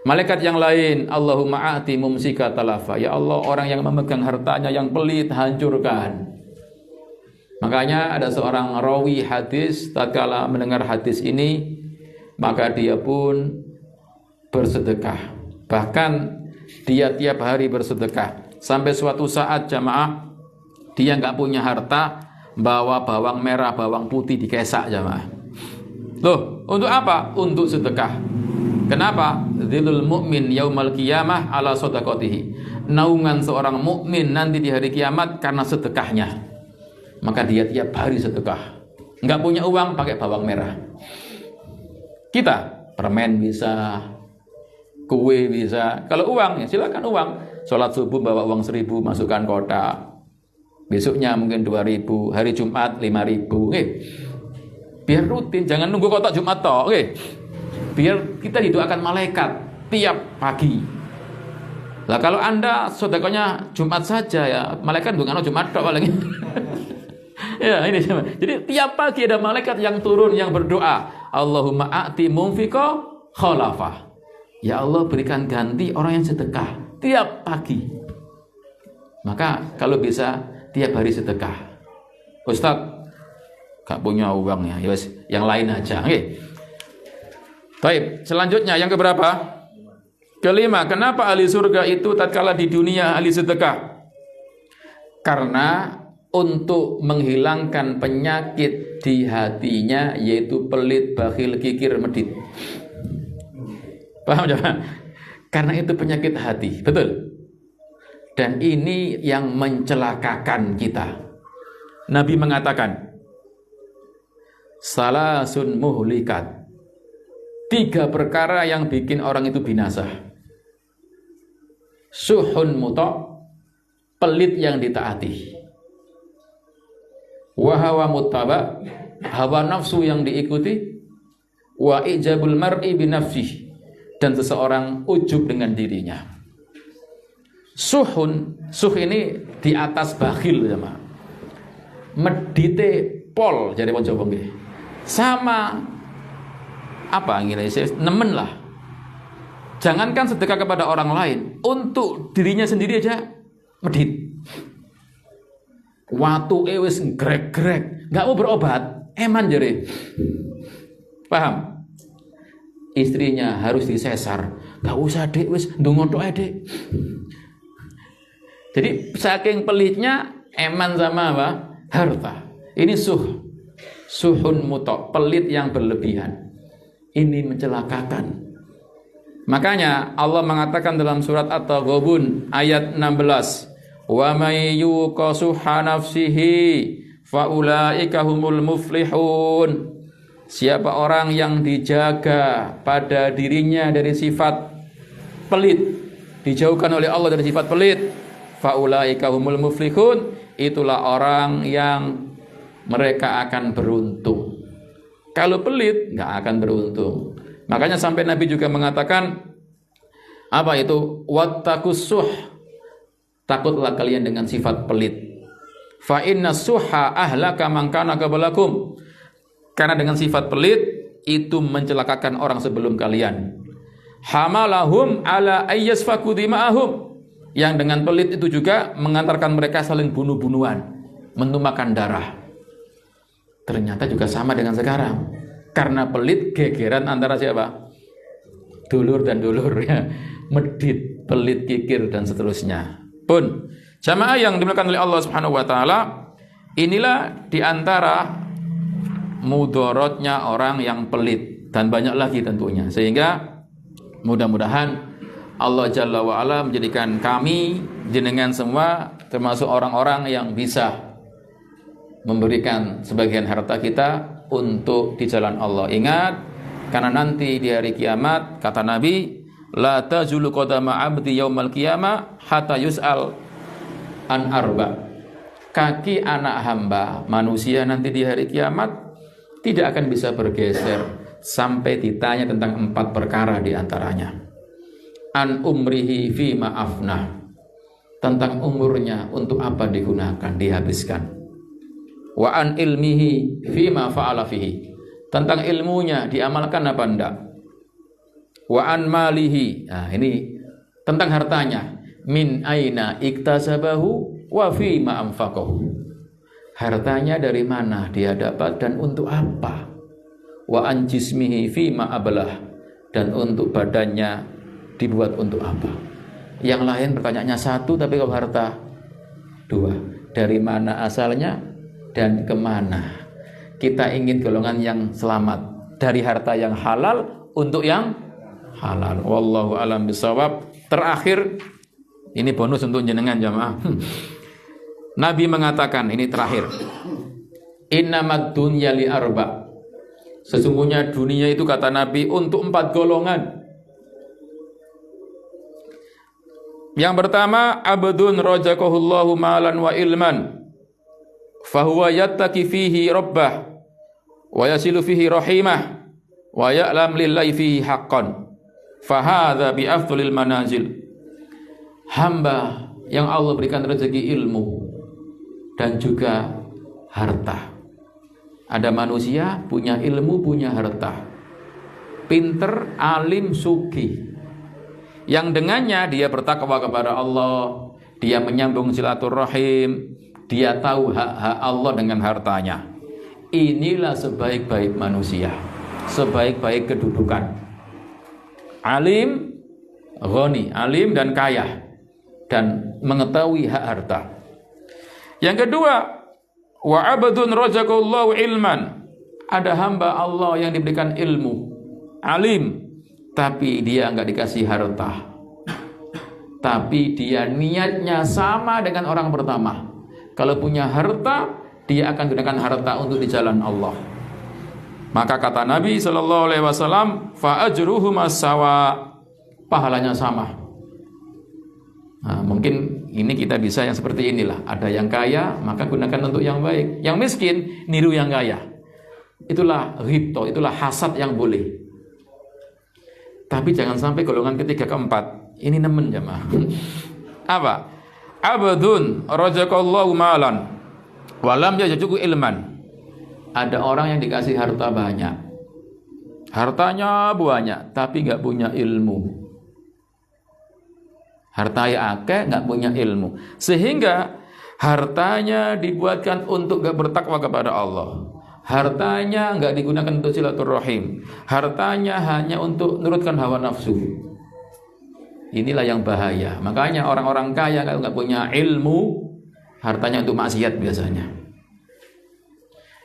Malaikat yang lain, Allahumma a'ti mumsika talafa, ya Allah orang yang memegang hartanya yang pelit hancurkan. Makanya ada seorang rawi hadis, tatkala mendengar hadis ini, maka dia pun bersedekah. Bahkan dia tiap hari bersedekah. Sampai suatu saat jamaah, dia nggak punya harta, bawa bawang merah, bawang putih dikesak jamaah. Loh, untuk apa? Untuk sedekah. Kenapa? Dzilul mu'min yaumal qiyamah ala shadaqatihi. Naungan seorang mukmin nanti di hari kiamat karena sedekahnya. Maka dia tiap hari sedekah. Nggak punya uang, pakai bawang merah. Kita permen bisa, kue bisa. Kalau uang, ya silakan uang. Sholat subuh bawa uang 1.000, masukkan kotak. Besoknya mungkin 2.000, hari Jumat 5.000. Biar rutin, jangan nunggu kotak Jumat toh. Biar kita didoakan malaikat tiap pagi. Lah kalau Anda sedekahnya Jumat saja ya, malaikat bukan Jumat toh paling. Ya, ini sama. Jadi tiap pagi ada malaikat yang turun yang berdoa, Allahumma a'ti munfiqa khalafah. Ya Allah berikan ganti orang yang sedekah tiap pagi. Maka kalau bisa tiap hari sedekah. Ustaz, gak punya uang ya. Ya wes, yang lain aja. Oke. Baik, selanjutnya yang keberapa? Kelima, kenapa ahli surga itu tatkala di dunia ahli sedekah? Karena untuk menghilangkan penyakit di hatinya, yaitu pelit, bakhil, kikir, medit. Paham coba? Karena itu penyakit hati, betul. Dan ini yang mencelakakan kita. Nabi mengatakan, salasun muhlikat. 3 perkara yang bikin orang itu binasa. Suhun muta', pelit yang ditaati. Wa hawa muttaba', hawa nafsu yang diikuti. Wa ijabul mar'i binafsihi, dan seseorang ujub dengan dirinya. Suh ini di atas bakhil sama. Medite pol jadi wong Jawa nggih. Sama apa ngene nemen lah. Jangankan sedekah kepada orang lain, untuk dirinya sendiri aja medit. Watuke wis grek-grek, enggak mau berobat, eman jere. Paham? Istrinya harus disesar. Enggak usah Dek, wis ndonga tok ae Dek. Jadi saking pelitnya eman sama apa? Harta. Ini suhun mutok, pelit yang berlebihan. Ini mencelakakan. Makanya Allah mengatakan dalam surat At-Taghabun ayat 16, "Wa may yuqa suhha nafsihi fa ulaika humul muflihun." Siapa orang yang dijaga pada dirinya dari sifat pelit, dijauhkan oleh Allah dari sifat pelit, fa ulaika humul muflihun, itulah orang yang mereka akan beruntung. Kalau pelit nggak akan beruntung. Makanya sampai Nabi juga mengatakan apa itu? Wattaqus suh. Takutlah kalian dengan sifat pelit. Fa inna suha ahlaka man kana qablakum. Karena dengan sifat pelit itu mencelakakan orang sebelum kalian. Hamalahum ala ayyasfaku dima'ahum. Yang dengan pelit itu juga mengantarkan mereka saling bunuh-bunuhan, menumpahkan darah. Ternyata juga sama dengan sekarang. Karena pelit gegeran antara siapa? Dulur dan dulur ya. Medit, pelit, kikir dan seterusnya. Pun jamaah yang dimuliakan oleh Allah Subhanahu wa taala, inilah di antara mudorotnya orang yang pelit dan banyak lagi tentunya. Sehingga mudah-mudahan Allah Jalla wa Ala menjadikan kami jenengan semua termasuk orang-orang yang bisa memberikan sebagian harta kita untuk di jalan Allah. Ingat, karena nanti di hari kiamat kata Nabi, la tazulu qadama 'abdi yaumal qiyamah hatta yus'al an arba. Kaki anak hamba manusia nanti di hari kiamat tidak akan bisa bergeser sampai ditanya tentang 4 perkara di antaranya. An umrihi fi ma'afnah, tentang umurnya untuk apa digunakan, dihabiskan. Wa an ilmihi fi ma fa'ala fihi, tentang ilmunya diamalkan apa enggak. Wa an malihi, nah ini tentang hartanya, min aina iktasabahu wa fi ma anfaqahu, hartanya dari mana dia dapat dan untuk apa. Wa an jismihi fi ma ablah, dan untuk badannya dibuat untuk apa. Yang lain pertanyaannya 1, tapi kalau harta 2, dari mana asalnya dan kemana. Kita ingin golongan yang selamat dari harta yang halal untuk yang halal. Wallahu a'lam bishawab. Terakhir, ini bonus untuk jenengan jamaah. Nabi mengatakan, ini terakhir, innamad dunya li arba. Sesungguhnya dunia itu kata Nabi untuk 4 golongan. Yang pertama, abdun rajaqahullahu malan wa ilman, fahuwa yattaqi fihi rabbah wa yasilu fihi rahimah wa ya'lam lillahi fihi haqqan, fahadha bi afdhalil manazil. Hamba yang Allah berikan rezeki ilmu dan juga harta. Ada manusia punya ilmu, punya harta, pinter, alim, sugih, yang dengannya dia bertakwa kepada Allah, dia menyambung silaturahim, dia tahu hak-hak Allah dengan hartanya. Inilah sebaik-baik manusia, sebaik-baik kedudukan. Alim, ghani, alim dan kaya, dan mengetahui hak harta. Yang kedua, wa abdun razaqallahu ilman. Ada hamba Allah yang diberikan ilmu, alim, tapi dia enggak dikasih harta. Tapi dia niatnya sama dengan orang pertama. Kalau punya harta, dia akan gunakan harta untuk di jalan Allah. Maka kata Nabi SAW, fa ajruhuma sawa, pahalanya sama. Nah, mungkin ini kita bisa yang seperti inilah. Ada yang kaya, maka gunakan untuk yang baik. Yang miskin, niru yang kaya. Itulah ghibto, itulah hasad yang boleh. Tapi jangan sampai golongan ketiga keempat. Ini nemen jemaah. Apa? Abdun razaqallahu malan walam yajuku ilman. Ada orang yang dikasih harta banyak, hartanya banyak, tapi nggak punya ilmu. Hartanya akeh, nggak punya ilmu, sehingga hartanya dibuatkan untuk nggak bertakwa kepada Allah. Hartanya nggak digunakan untuk silaturahim. Hartanya hanya untuk nurutkan hawa nafsu. Inilah yang bahaya. Makanya orang-orang kaya kalau nggak punya ilmu, hartanya untuk maksiat biasanya.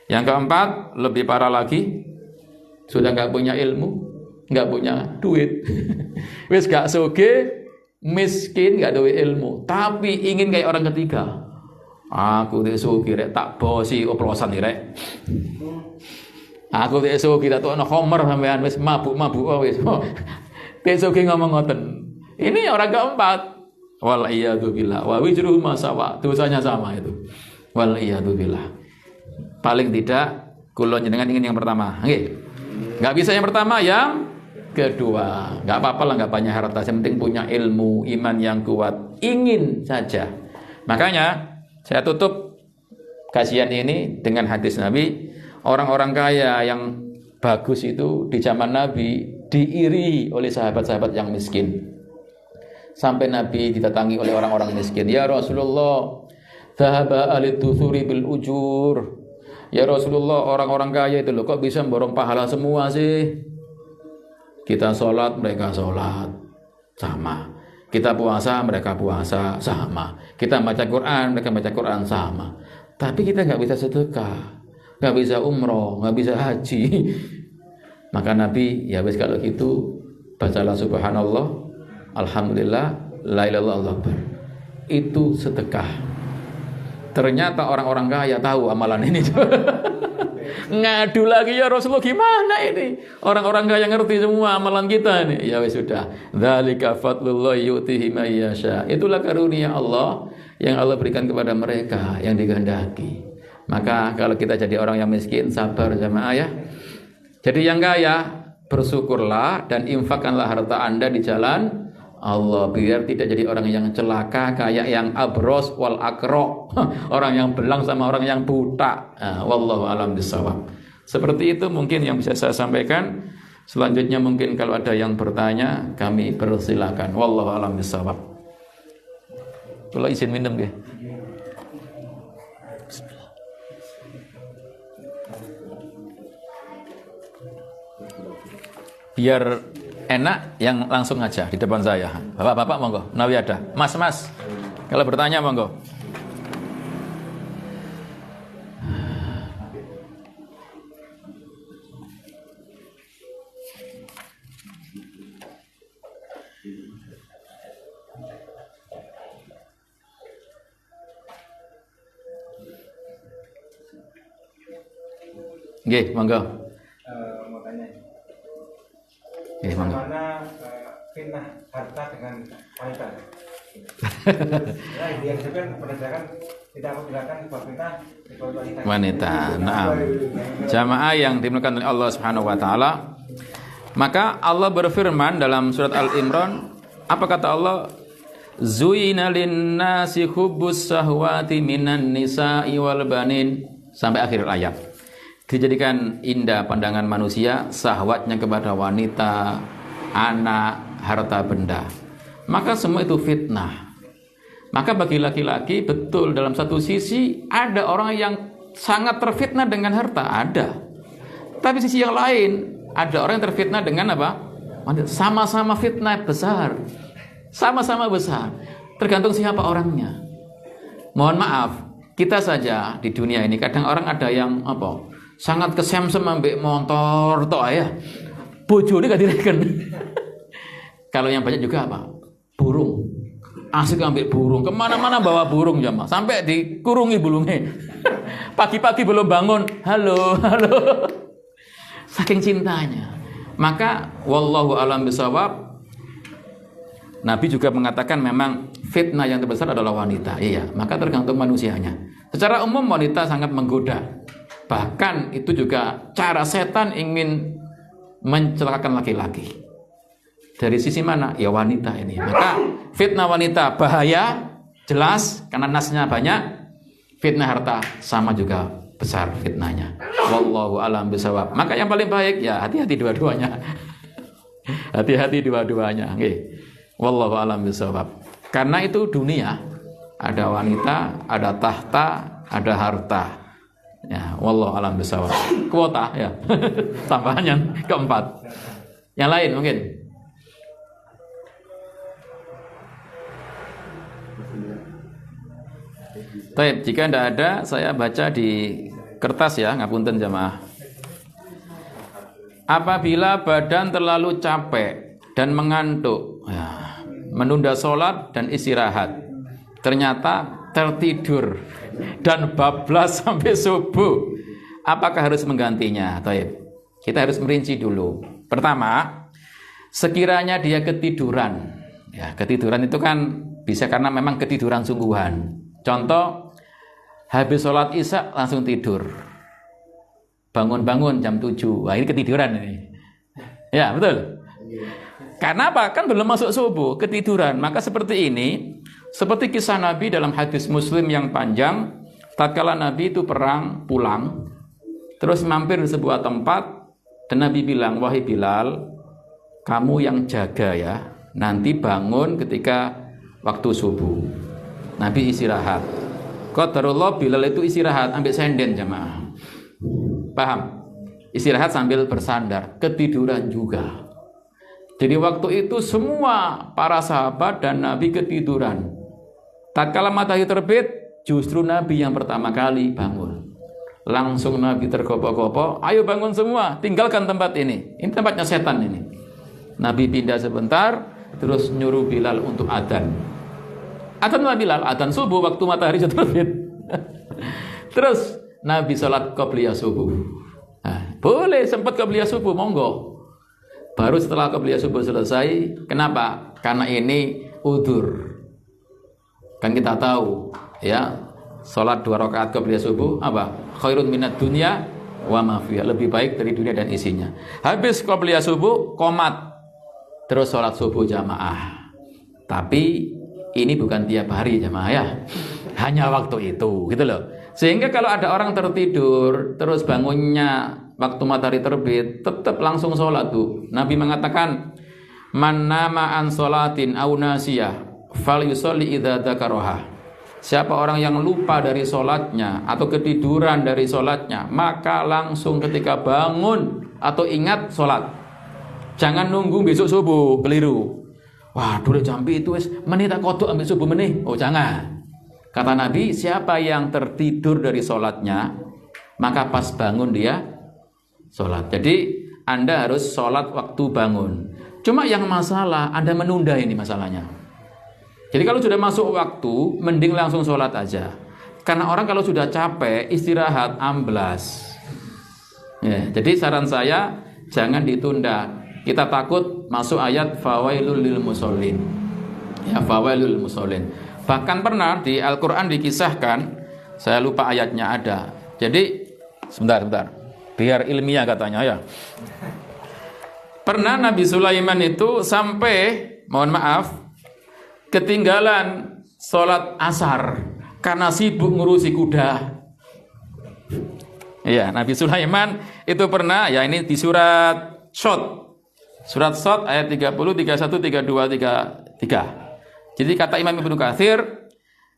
Yang keempat, lebih parah lagi, sudah nggak punya ilmu, nggak punya duit, wis gak soge, miskin, nggak ada ilmu, tapi ingin kayak orang ketiga. Aku tidak soge, rek tak bosi oplosan nih rek. Aku tidak soge, tak tuh anak homer sampean, wis mabuk wis. Tidak soge ngomong ngoten. Ini orang keempat. Wal iyadu billah wa wijruhu masawa, dosanya sama itu. Wal iyadu billah. Paling tidak kula jenengan ingin yang pertama. Nggih. Enggak bisa yang pertama, yang kedua. Enggak apa-apa lah enggak banyak harta, yang penting punya ilmu, iman yang kuat. Ingin saja. Makanya saya tutup kajian ini dengan hadis Nabi. Orang-orang kaya yang bagus itu di zaman Nabi diiri oleh sahabat-sahabat yang miskin. Sampai Nabi didatangi oleh orang-orang miskin. Ya Rasulullah, dhahaba alid-duthuri bil ujur. Ya Rasulullah, orang-orang kaya itu loh kok bisa borong pahala semua sih? Kita sholat, mereka sholat, sama. Kita puasa, mereka puasa, sama. Kita baca Quran, mereka baca Quran, sama. Tapi kita nggak bisa sedekah, nggak bisa umroh, nggak bisa haji. Maka Nabi, ya wis kalau gitu, bacalah subhanallah, alhamdulillah, la ilaha illallah. Itu sedekah. Ternyata orang-orang kaya tahu amalan ini. Ngadu lagi, ya Rasulullah, gimana ini? Orang-orang kaya ngerti semua amalan kita ini. Ya wis sudah. Dzalika fadlullah yu'tihi may yasha. Itulah karunia Allah yang Allah berikan kepada mereka yang dikehendaki. Maka kalau kita jadi orang yang miskin, sabar jamaah ya. Jadi yang kaya, bersyukurlah dan infakkanlah harta Anda di jalan Allah, biar tidak jadi orang yang celaka kayak yang abros wal akro, orang yang belang sama orang yang buta. Wallahu alam bisawab. Seperti itu mungkin yang bisa saya sampaikan. Selanjutnya mungkin kalau ada yang bertanya, kami persilakan. Wallahu alam bisawab. Kalau izin minum nggih. Biar enak yang langsung aja di depan saya. Bapak-bapak monggo, Nawi ada. Mas-mas, kalau bertanya monggo. Nggih, monggo. Mau tanya. Monggo. Bagaimana fitnah harta dengan wanita? Nah, yang sebenarnya berdasarkan tidak membedakan sebuah fitnah wanita. Wanita. Nah, jamaah yang dimuliakan oleh Allah Subhanahu wa taala. Maka Allah berfirman dalam surat Al-Imran, apa kata Allah? Zuyina lin-nasi hubbus sahwati minan nisa'i wal banin, sampai akhir ayat. Dijadikan indah pandangan manusia syahwatnya kepada wanita, anak, harta benda. Maka semua itu fitnah. Maka bagi laki-laki betul dalam satu sisi ada orang yang sangat terfitnah dengan harta, ada. Tapi sisi yang lain ada orang yang terfitnah dengan apa? Sama-sama fitnah besar. Sama-sama besar. Tergantung siapa orangnya. Mohon maaf, kita saja di dunia ini kadang orang ada yang apa? Sangat kesemsem ambek motor tok ya. Bojone gak direken. Kalau yang banyak juga apa? Burung. Asik ambil burung. Kemana-mana bawa burung jamaah. Sampai dikurungi bulungnya. Pagi-pagi belum bangun. Halo, halo. Saking cintanya. Maka wallahu alam bisawab. Nabi juga mengatakan memang fitnah yang terbesar adalah wanita. Iya, maka tergantung manusianya. Secara umum wanita sangat menggoda. Bahkan itu juga cara setan ingin mencelakakan laki-laki. Dari sisi mana? Ya wanita ini. Maka fitnah wanita bahaya, jelas karena nasnya banyak. Fitnah harta sama juga besar fitnahnya. Wallahu a'lam bishawab. Maka yang paling baik ya hati-hati dua-duanya. Hati-hati dua-duanya. Oke. Wallahu a'lam bishawab. Karena itu dunia ada wanita, ada tahta, ada harta. Ya, wallahu a'lam bishawab. Kuota ya. Tambahan yang keempat. Yang lain mungkin. Baik, jika tidak ada, saya baca di kertas ya, ngapunten jamaah. Apabila badan terlalu capek dan mengantuk, ya, menunda sholat dan istirahat, ternyata tertidur dan bablas sampai subuh, apakah harus menggantinya? Baik, kita harus merinci dulu. Pertama, sekiranya dia ketiduran, ya ketiduran itu kan bisa karena memang ketiduran sungguhan. Contoh, habis sholat isya langsung tidur. Bangun-bangun jam 7. Wah, ini ketiduran ini. Ya, betul. Karena apa? Kan belum masuk subuh, ketiduran. Maka seperti ini, seperti kisah Nabi dalam hadis Muslim yang panjang, tatkala Nabi itu perang pulang, terus mampir di sebuah tempat, dan Nabi bilang, "Wahai Bilal, kamu yang jaga ya. Nanti bangun ketika waktu subuh." Nabi istirahat. Qadarullah Bilal itu istirahat, ambil senden jamaah. Paham? Istirahat sambil bersandar, ketiduran juga. Jadi waktu itu semua para sahabat dan Nabi ketiduran. Tatkala matahari terbit, justru Nabi yang pertama kali bangun. Langsung Nabi tergopoh-gopoh, "Ayo bangun semua, tinggalkan tempat ini. Ini tempatnya setan ini." Nabi pindah sebentar, terus nyuruh Bilal untuk adzan. Adzan Bilal, adzan subuh waktu matahari sudah terbit. Terus Nabi sholat qobliyah subuh. Nah, boleh sempat qobliyah subuh, monggo. Baru setelah qobliyah subuh selesai, kenapa? Karena ini udzur. Kan kita tahu, ya, sholat 2 rakaat qobliyah subuh apa? Khairun minad dunya wa ma fiha, lebih baik dari dunia dan isinya. Habis qobliyah subuh, qomat. Terus sholat subuh jamaah. Tapi ini bukan tiap hari jamaah ya. Hanya waktu itu, gitu loh. Sehingga kalau ada orang tertidur terus bangunnya waktu matahari terbit, tetap langsung sholat tuh. Nabi mengatakan, "Man nama an sholatin aw nasiyah falyusolli idza dzakaraha." Siapa orang yang lupa dari sholatnya atau ketiduran dari sholatnya, maka langsung ketika bangun atau ingat sholat. Jangan nunggu besok subuh, keliru. Wah, dulu jam itu wis menit tak kodok ambil subuh menit. Oh, jangan. Kata Nabi, siapa yang tertidur dari sholatnya, maka pas bangun dia sholat. Jadi Anda harus sholat waktu bangun. Cuma yang masalah Anda menunda, ini masalahnya. Jadi kalau sudah masuk waktu, mending langsung sholat aja. Karena orang kalau sudah capek, istirahat, amblas. Ya, jadi saran saya, jangan ditunda. Kita takut masuk ayat fawailul lil musallin. Ya, fawailul lil musallin. Bahkan pernah di Al-Qur'an dikisahkan, saya lupa ayatnya ada. Jadi sebentar. Biar ilmiah katanya ya. Pernah Nabi Sulaiman itu sampai, mohon maaf, ketinggalan sholat asar karena sibuk ngurusi kuda. Iya, Nabi Sulaiman itu pernah, ya ini di surat Shot. Surat Shot ayat 30, 31, 32, 33. Jadi kata Imam Ibnu Katsir,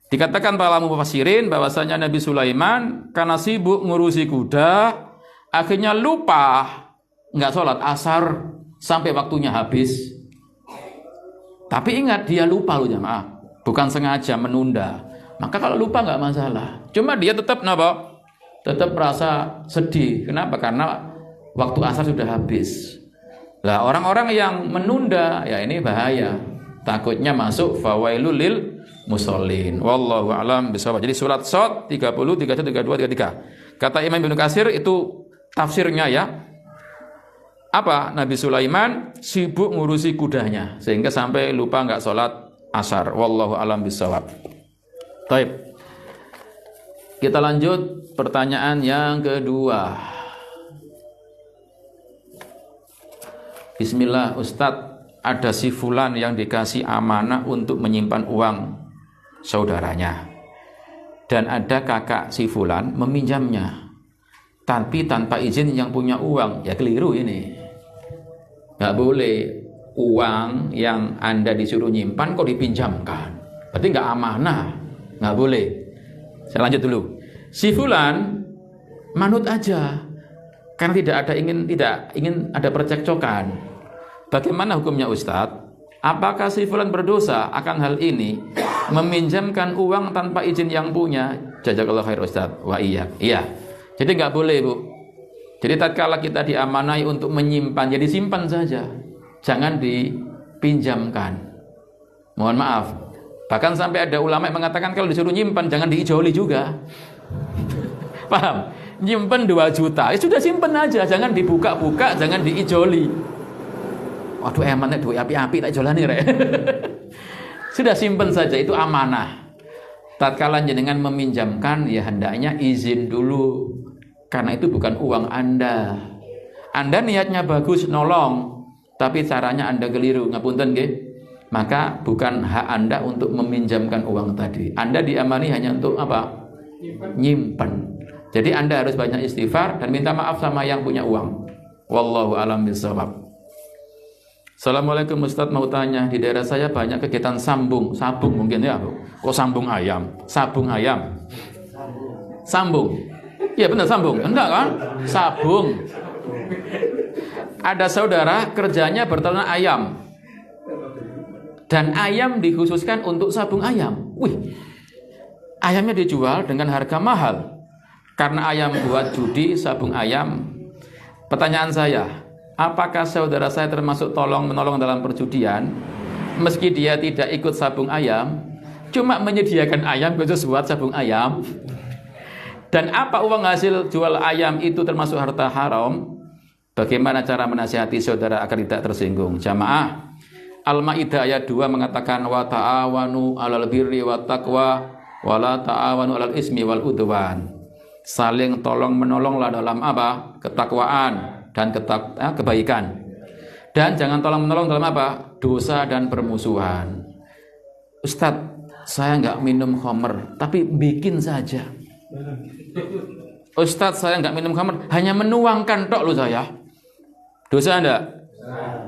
Dikatakan para mufassirin bahwasanya Nabi Sulaiman karena sibuk ngurusi kuda, akhirnya lupa nggak sholat asar sampai waktunya habis. Tapi ingat dia lupa loh jamaah, bukan sengaja menunda. Maka kalau lupa nggak masalah. Cuma dia tetap tetap merasa sedih. Kenapa? Karena waktu asar sudah habis. Lah orang-orang yang menunda ya ini bahaya. Takutnya masuk fawailul lil musallin. Wallahu a'lam bishawab. Jadi surat Shad 30, 31, 32, 33. Kata Imam Ibnu Katsir itu tafsirnya ya. Apa? Nabi Sulaiman sibuk ngurusi kudanya sehingga sampai lupa enggak sholat asar. Wallahu a'lam bishawab. Baik. Kita lanjut pertanyaan yang kedua. Bismillah, Ustadz. Ada si fulan yang dikasih amanah untuk menyimpan uang saudaranya. Dan ada kakak si fulan meminjamnya. Tapi tanpa izin yang punya uang. Ya keliru ini. Nggak boleh uang yang Anda disuruh nyimpan kok dipinjamkan. Berarti nggak amanah. Nggak boleh. Saya lanjut dulu. Si fulan manut aja. Karena tidak ingin ada percekcokan. Bagaimana hukumnya Ustadz? Apakah si fulan berdosa akan hal ini? Meminjamkan uang tanpa izin yang punya? Jazakallahu khair Ustadz. Wah iya. Jadi nggak boleh Bu. Jadi tatkala kita diamanai untuk menyimpan, jadi simpan saja. Jangan dipinjamkan. Mohon maaf. Bahkan sampai ada ulama yang mengatakan kalau disuruh nyimpan jangan diijoli juga. Paham? Nyimpan 2 juta. Ya sudah simpan aja, jangan dibuka-buka, jangan diijoli. Waduh emannya duit api-api tak jolani rek. Sudah simpen saja, itu amanah. Tatkala jenengan meminjamkan ya hendaknya izin dulu. Karena itu bukan uang Anda. Anda niatnya bagus nolong, tapi caranya Anda keliru, ngapunten nggih. Maka bukan hak Anda untuk meminjamkan uang tadi. Anda diamani hanya untuk apa? Nyimpen. Jadi Anda harus banyak istighfar dan minta maaf sama yang punya uang. Wallahu a'lam bishawab. Assalamualaikum Ustadz, mau tanya, di daerah saya banyak kegiatan sabung mungkin ya Bu. Kok sabung ayam? Sambung. Iya benar sambung. Enggak kan? Sabung. Ada saudara kerjanya berternak ayam. Dan ayam dikhususkan untuk sabung ayam. Wih. Ayamnya dijual dengan harga mahal. Karena ayam buat judi, sabung ayam. Pertanyaan saya, apakah saudara saya termasuk tolong-menolong dalam perjudian meski dia tidak ikut sabung ayam, cuma menyediakan ayam khusus buat sabung ayam? Dan apa uang hasil jual ayam itu termasuk harta haram? Bagaimana cara menasihati saudara agar tidak tersinggung? Jamaah, Al-Maidah ayat 2 mengatakan wa ta'awanu 'alal birri wat taqwa wa la ta'awanu 'alal ismi wal udwan. Saling tolong-menolonglah dalam apa? Ketakwaan dan kebaikan. Dan jangan tolong-menolong dalam apa? Dosa dan permusuhan. Ustadz, saya nggak minum khamr, tapi bikin saja. Ustadz, saya nggak minum khamr, hanya menuangkan tok lo saya. Dosa enggak?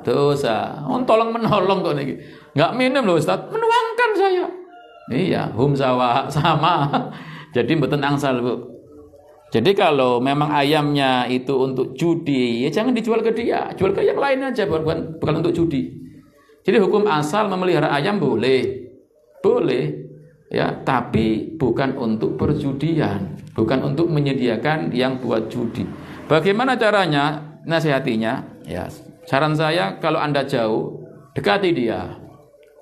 Dosa. Tolong-menolong kok nih. Nggak minum loh Ustadz, menuangkan saya. Iya, sama. Jadi mboten angsal Bu. Jadi kalau memang ayamnya itu untuk judi, ya jangan dijual ke dia, jual ke yang lain aja, bukan untuk judi. Jadi hukum asal memelihara ayam boleh, ya, tapi bukan untuk perjudian, bukan untuk menyediakan yang buat judi. Bagaimana caranya nasihatinya? Ya, saran saya kalau Anda jauh, dekati dia,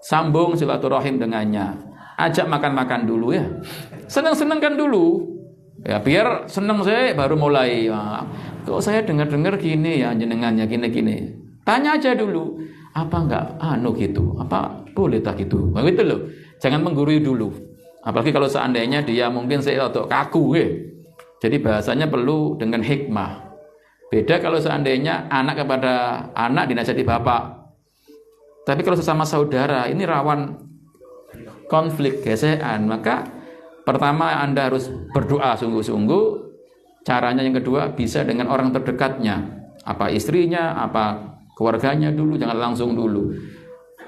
sambung silaturahim dengannya, ajak makan-makan dulu ya, senang-senangkan dulu. Ya biar senang saya baru mulai. Kok saya dengar-dengar gini ya jenengannya gini-gini. Tanya aja dulu. Apa enggak gitu? Apa boleh tak gitu? Begitu loh. Jangan menggurui dulu. Apalagi kalau seandainya dia mungkin saya atau kaku Jadi bahasanya perlu dengan hikmah. Beda kalau seandainya anak kepada anak dinasihati bapak. Tapi kalau sesama saudara ini rawan konflik gesekan, maka pertama Anda harus berdoa sungguh-sungguh. Caranya yang kedua bisa dengan orang terdekatnya. Apa istrinya, apa keluarganya dulu, jangan langsung dulu.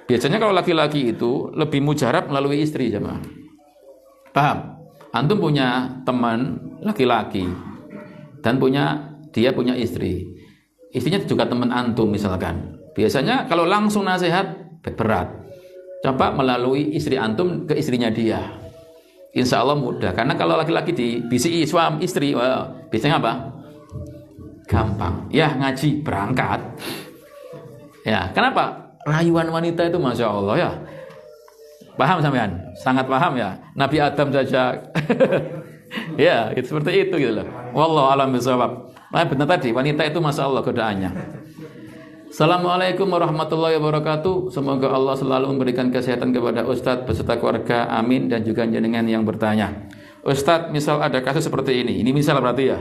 Biasanya kalau laki-laki itu lebih mujarab melalui istri jemaah. Paham? Antum punya teman laki-laki dan dia punya istri. Istrinya juga teman antum misalkan. Biasanya kalau langsung nasihat berat. Coba melalui istri antum ke istrinya dia. Insya Allah mudah. Karena kalau laki-laki di BCI suami istri, biasanya apa? Gampang. Ya ngaji berangkat. Ya kenapa? Rayuan wanita itu masya Allah ya. Paham sampean? Sangat paham ya. Nabi Adam saja. Ya, itu seperti itu gitu loh. Wallahu a'lam bishawab. Nah, benar tadi, wanita itu masya Allah godaannya. Assalamualaikum warahmatullahi wabarakatuh. Semoga Allah selalu memberikan kesehatan kepada Ustadz beserta keluarga. Amin. Dan juga jenengan yang bertanya. Ustadz, misal ada kasus seperti ini. Ini misal berarti ya.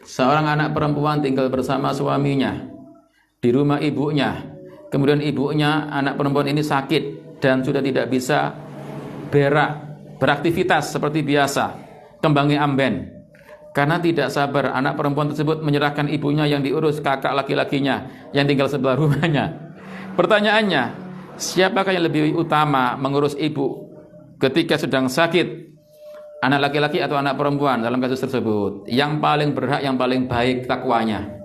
Seorang anak perempuan tinggal bersama suaminya di rumah ibunya. Kemudian ibunya, anak perempuan ini sakit dan sudah tidak bisa beraktivitas seperti biasa, kembangnya amben. Karena tidak sabar, anak perempuan tersebut menyerahkan ibunya yang diurus kakak laki-lakinya yang tinggal sebelah rumahnya. Pertanyaannya, siapakah yang lebih utama mengurus ibu ketika sedang sakit? Anak laki-laki atau anak perempuan dalam kasus tersebut? Yang paling berhak, yang paling baik takwanya.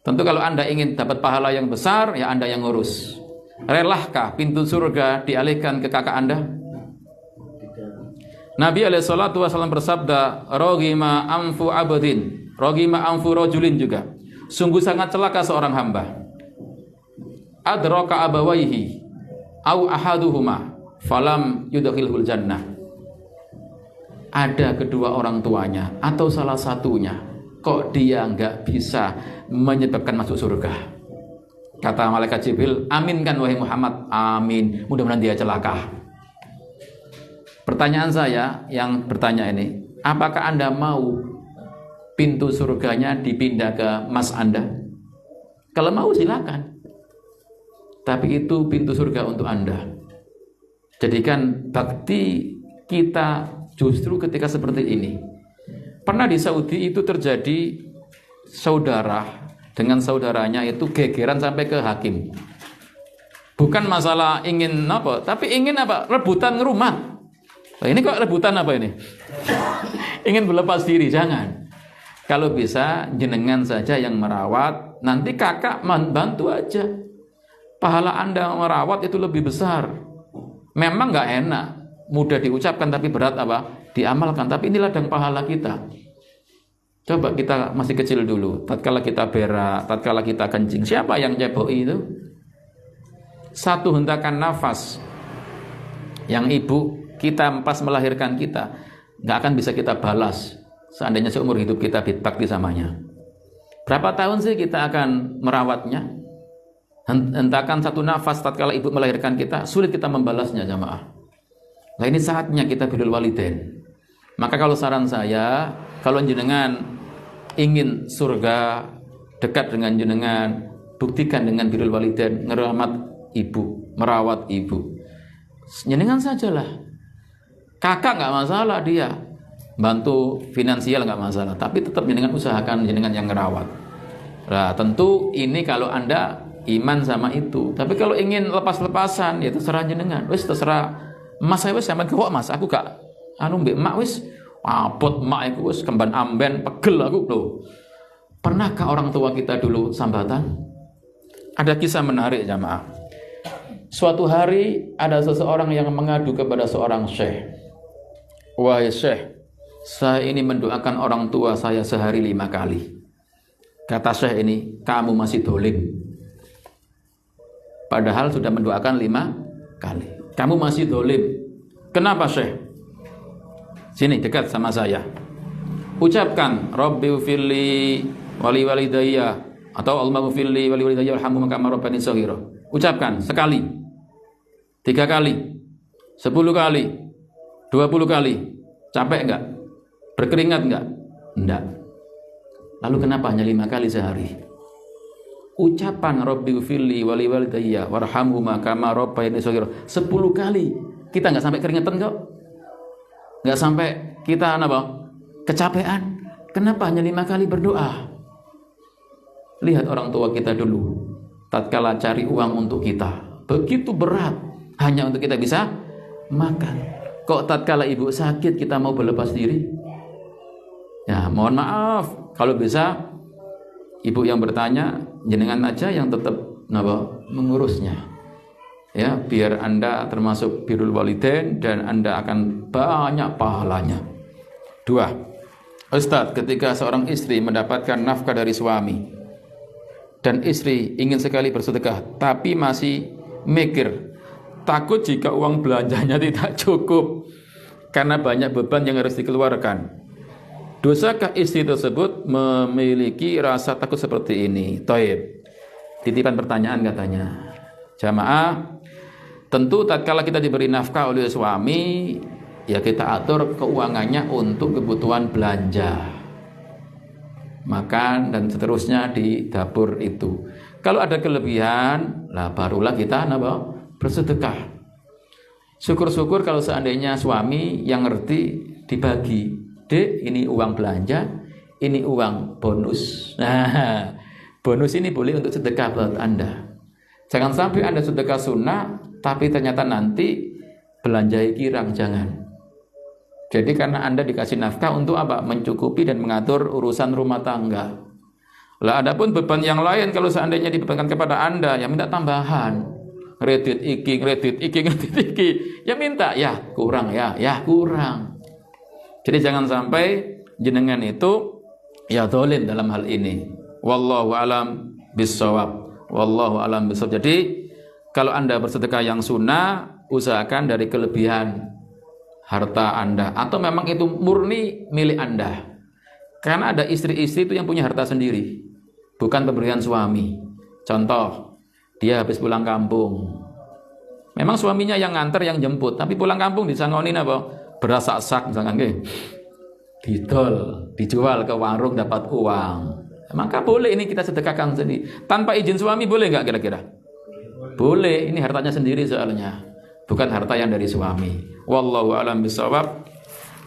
Tentu kalau Anda ingin dapat pahala yang besar, ya Anda yang ngurus. Relahkah pintu surga dialihkan ke kakak Anda? Nabi SAW bersabda, Rogima anfu abdin, Rogima anfu rojulin juga. Sungguh sangat celaka seorang hamba. Adraka abawaihi, au ahaduhuma, falam yudkhilhul jannah. Ada kedua orang tuanya atau salah satunya, kok dia enggak bisa menyebabkan masuk surga. Kata malaikat Jibril, aminkan wahai Muhammad, amin. Mudah-mudahan dia celaka. Pertanyaan saya yang bertanya ini, apakah Anda mau pintu surganya dipindah ke mas Anda? Kalau mau silakan. Tapi itu pintu surga untuk Anda. Jadikan bakti kita justru ketika seperti ini. Pernah di Saudi itu terjadi saudara dengan saudaranya itu gegeran sampai ke hakim. Bukan masalah ingin apa, tapi ingin apa? Rebutan rumah. Nah, ini kok rebutan apa ini? Ingin berlepas diri, jangan. Kalau bisa jenengan saja yang merawat, nanti kakak bantu aja. Pahala Anda merawat itu lebih besar. Memang nggak enak, mudah diucapkan tapi berat apa? Diamalkan. Tapi ini ladang pahala kita. Coba kita masih kecil dulu, tatkala kita berak, tatkala kita kencing, siapa yang ceboi itu? Satu hentakan nafas yang ibu kita pas melahirkan kita nggak akan bisa kita balas seandainya seumur hidup kita bakti samanya. Berapa tahun sih kita akan merawatnya? Hentakan satu nafas tatkala ibu melahirkan kita, sulit kita membalasnya jamaah. Nah ini saatnya kita birrul walidain. Maka kalau saran saya, kalau jenengan ingin surga dekat dengan jenengan, buktikan dengan birrul walidain, ngerawat ibu, merawat ibu. Jenengan sajalah. Kakak nggak masalah dia, bantu finansial nggak masalah, tapi tetap jenengan usahakan jenengan yang ngerawat. Nah tentu ini kalau Anda iman sama itu. Tapi kalau ingin lepas-lepasan, ya terserah jenengan. Wis terserah mas saya wis sampean kok mas, aku gak mbek mak wis abot mak iku wis kemban amben pegel aku lho. Pernahkah orang tua kita dulu sambatan? Ada kisah menarik jamaah. Suatu hari ada seseorang yang mengadu kepada seorang syekh. Wahai syekh, saya ini mendoakan orang tua saya sehari 5 kali. Kata syekh ini, kamu masih dolim. Padahal sudah mendoakan 5 kali. Kamu masih dolim. Kenapa syekh? Sini dekat sama saya. Ucapkan Rabbi ufirli wali walidayya atau Allahumma ufirli wali walidayya warhamhuma kama rabbani shaghira. Ucapkan sekali, 3 kali, 10 kali, 20 kali. Capek enggak? Berkeringat enggak? Enggak. Lalu kenapa hanya 5 kali sehari? Ucapan Rabbi ufirli wali walidayya warhamhuma kama rabbayani shaghira 10 kali. Kita enggak sampai keringetan kok. Enggak sampai kita apa? Kecapean. Kenapa hanya 5 kali berdoa? Lihat orang tua kita dulu. Tatkala cari uang untuk kita, begitu berat hanya untuk kita bisa makan. Kok tatkala ibu sakit kita mau berlepas diri? Ya, mohon maaf. Kalau bisa ibu yang bertanya, jenengan aja yang tetap mengurusnya. Ya, biar Anda termasuk birrul walidain dan Anda akan banyak pahalanya. 2. Ustadz, ketika seorang istri mendapatkan nafkah dari suami dan istri ingin sekali bersedekah tapi masih mikir, takut jika uang belanjanya tidak cukup karena banyak beban yang harus dikeluarkan. Dosakah istri tersebut memiliki rasa takut seperti ini? Taib. Titipan pertanyaan katanya. Jamaah, tentu tatkala kita diberi nafkah oleh suami, ya kita atur keuangannya untuk kebutuhan belanja, makan dan seterusnya di dapur itu. Kalau ada kelebihan, lah barulah kita bersedekah. Syukur-syukur kalau seandainya suami yang ngerti dibagi. Dek, ini uang belanja, ini uang bonus. Nah, bonus ini boleh untuk sedekah buat Anda. Jangan sampai Anda sedekah sunnah, tapi ternyata nanti belanjai kirang, jangan. Jadi karena Anda dikasih nafkah untuk apa? Mencukupi dan mengatur urusan rumah tangga. Lah adapun beban yang lain kalau seandainya dibebankan kepada Anda, ya minta tambahan. Kredit iki. Ya minta, ya kurang. Jadi jangan sampai jenengan itu ya zalim dalam hal ini. Wallahu alam bissawab. Jadi kalau Anda bersedekah yang sunnah, usahakan dari kelebihan harta Anda, atau memang itu murni milik Anda. Karena ada istri-istri itu yang punya harta sendiri, bukan pemberian suami. Contoh, dia habis pulang kampung, memang suaminya yang nganter, yang jemput, tapi pulang kampung disangonin apa? Beras sak misalkan, didol, dijual ke warung dapat uang. Maka boleh ini kita sedekahkan sendiri. Tanpa izin suami boleh nggak kira-kira? Boleh, ini hartanya sendiri soalnya, bukan harta yang dari suami. Wallahu a'lam bishawab.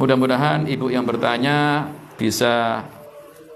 Mudah-mudahan ibu yang bertanya bisa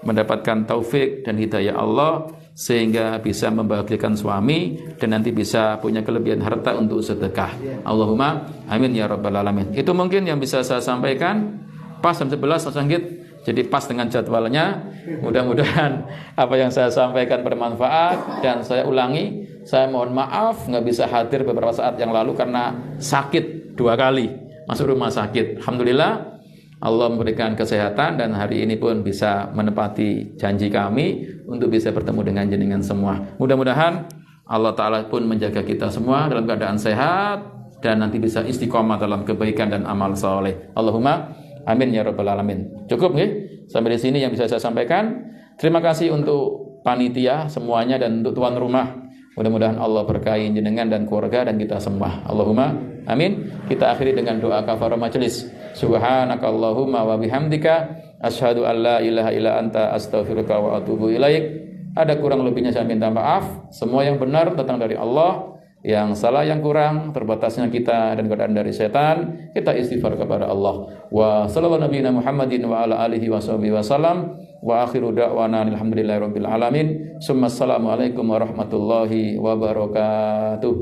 mendapatkan taufik dan hidayah Allah sehingga bisa membahagiakan suami dan nanti bisa punya kelebihan harta untuk sedekah. Allahumma amin ya rabbal alamin. Itu mungkin yang bisa saya sampaikan. Pas jam 11 Mas Anggit, jadi pas dengan jadwalnya. Mudah-mudahan apa yang saya sampaikan bermanfaat. Dan saya ulangi, saya mohon maaf nggak bisa hadir beberapa saat yang lalu karena sakit 2 kali, masuk rumah sakit. Alhamdulillah Allah memberikan kesehatan dan hari ini pun bisa menepati janji kami untuk bisa bertemu dengan jenengan semua. Mudah-mudahan Allah Ta'ala pun menjaga kita semua dalam keadaan sehat dan nanti bisa istiqomah dalam kebaikan dan amal soleh. Allahumma amin ya rabbal alamin. Cukup nggih? Sampai di sini yang bisa saya sampaikan. Terima kasih untuk panitia semuanya dan untuk tuan rumah. Mudah-mudahan Allah berkahi jenengan dan keluarga dan kita semua. Allahumma amin. Kita akhiri dengan doa kafarah majelis. Subhanakallahumma wa bihamdika asyhadu an la ilaha illa anta astaghfiruka wa atubu ilaik. Ada kurang lebihnya saya minta maaf. Semua yang benar datang dari Allah, yang salah yang kurang terbatasnya kita dan godaan dari setan, kita istighfar kepada Allah. Wa sallallahu nabiyina Muhammadin wa ala alihi wa sahbihi wasallam. Wa akhiru da'wana alhamdulillahirabbil alamin. Summa assalamu alaikum warahmatullahi wabarakatuh.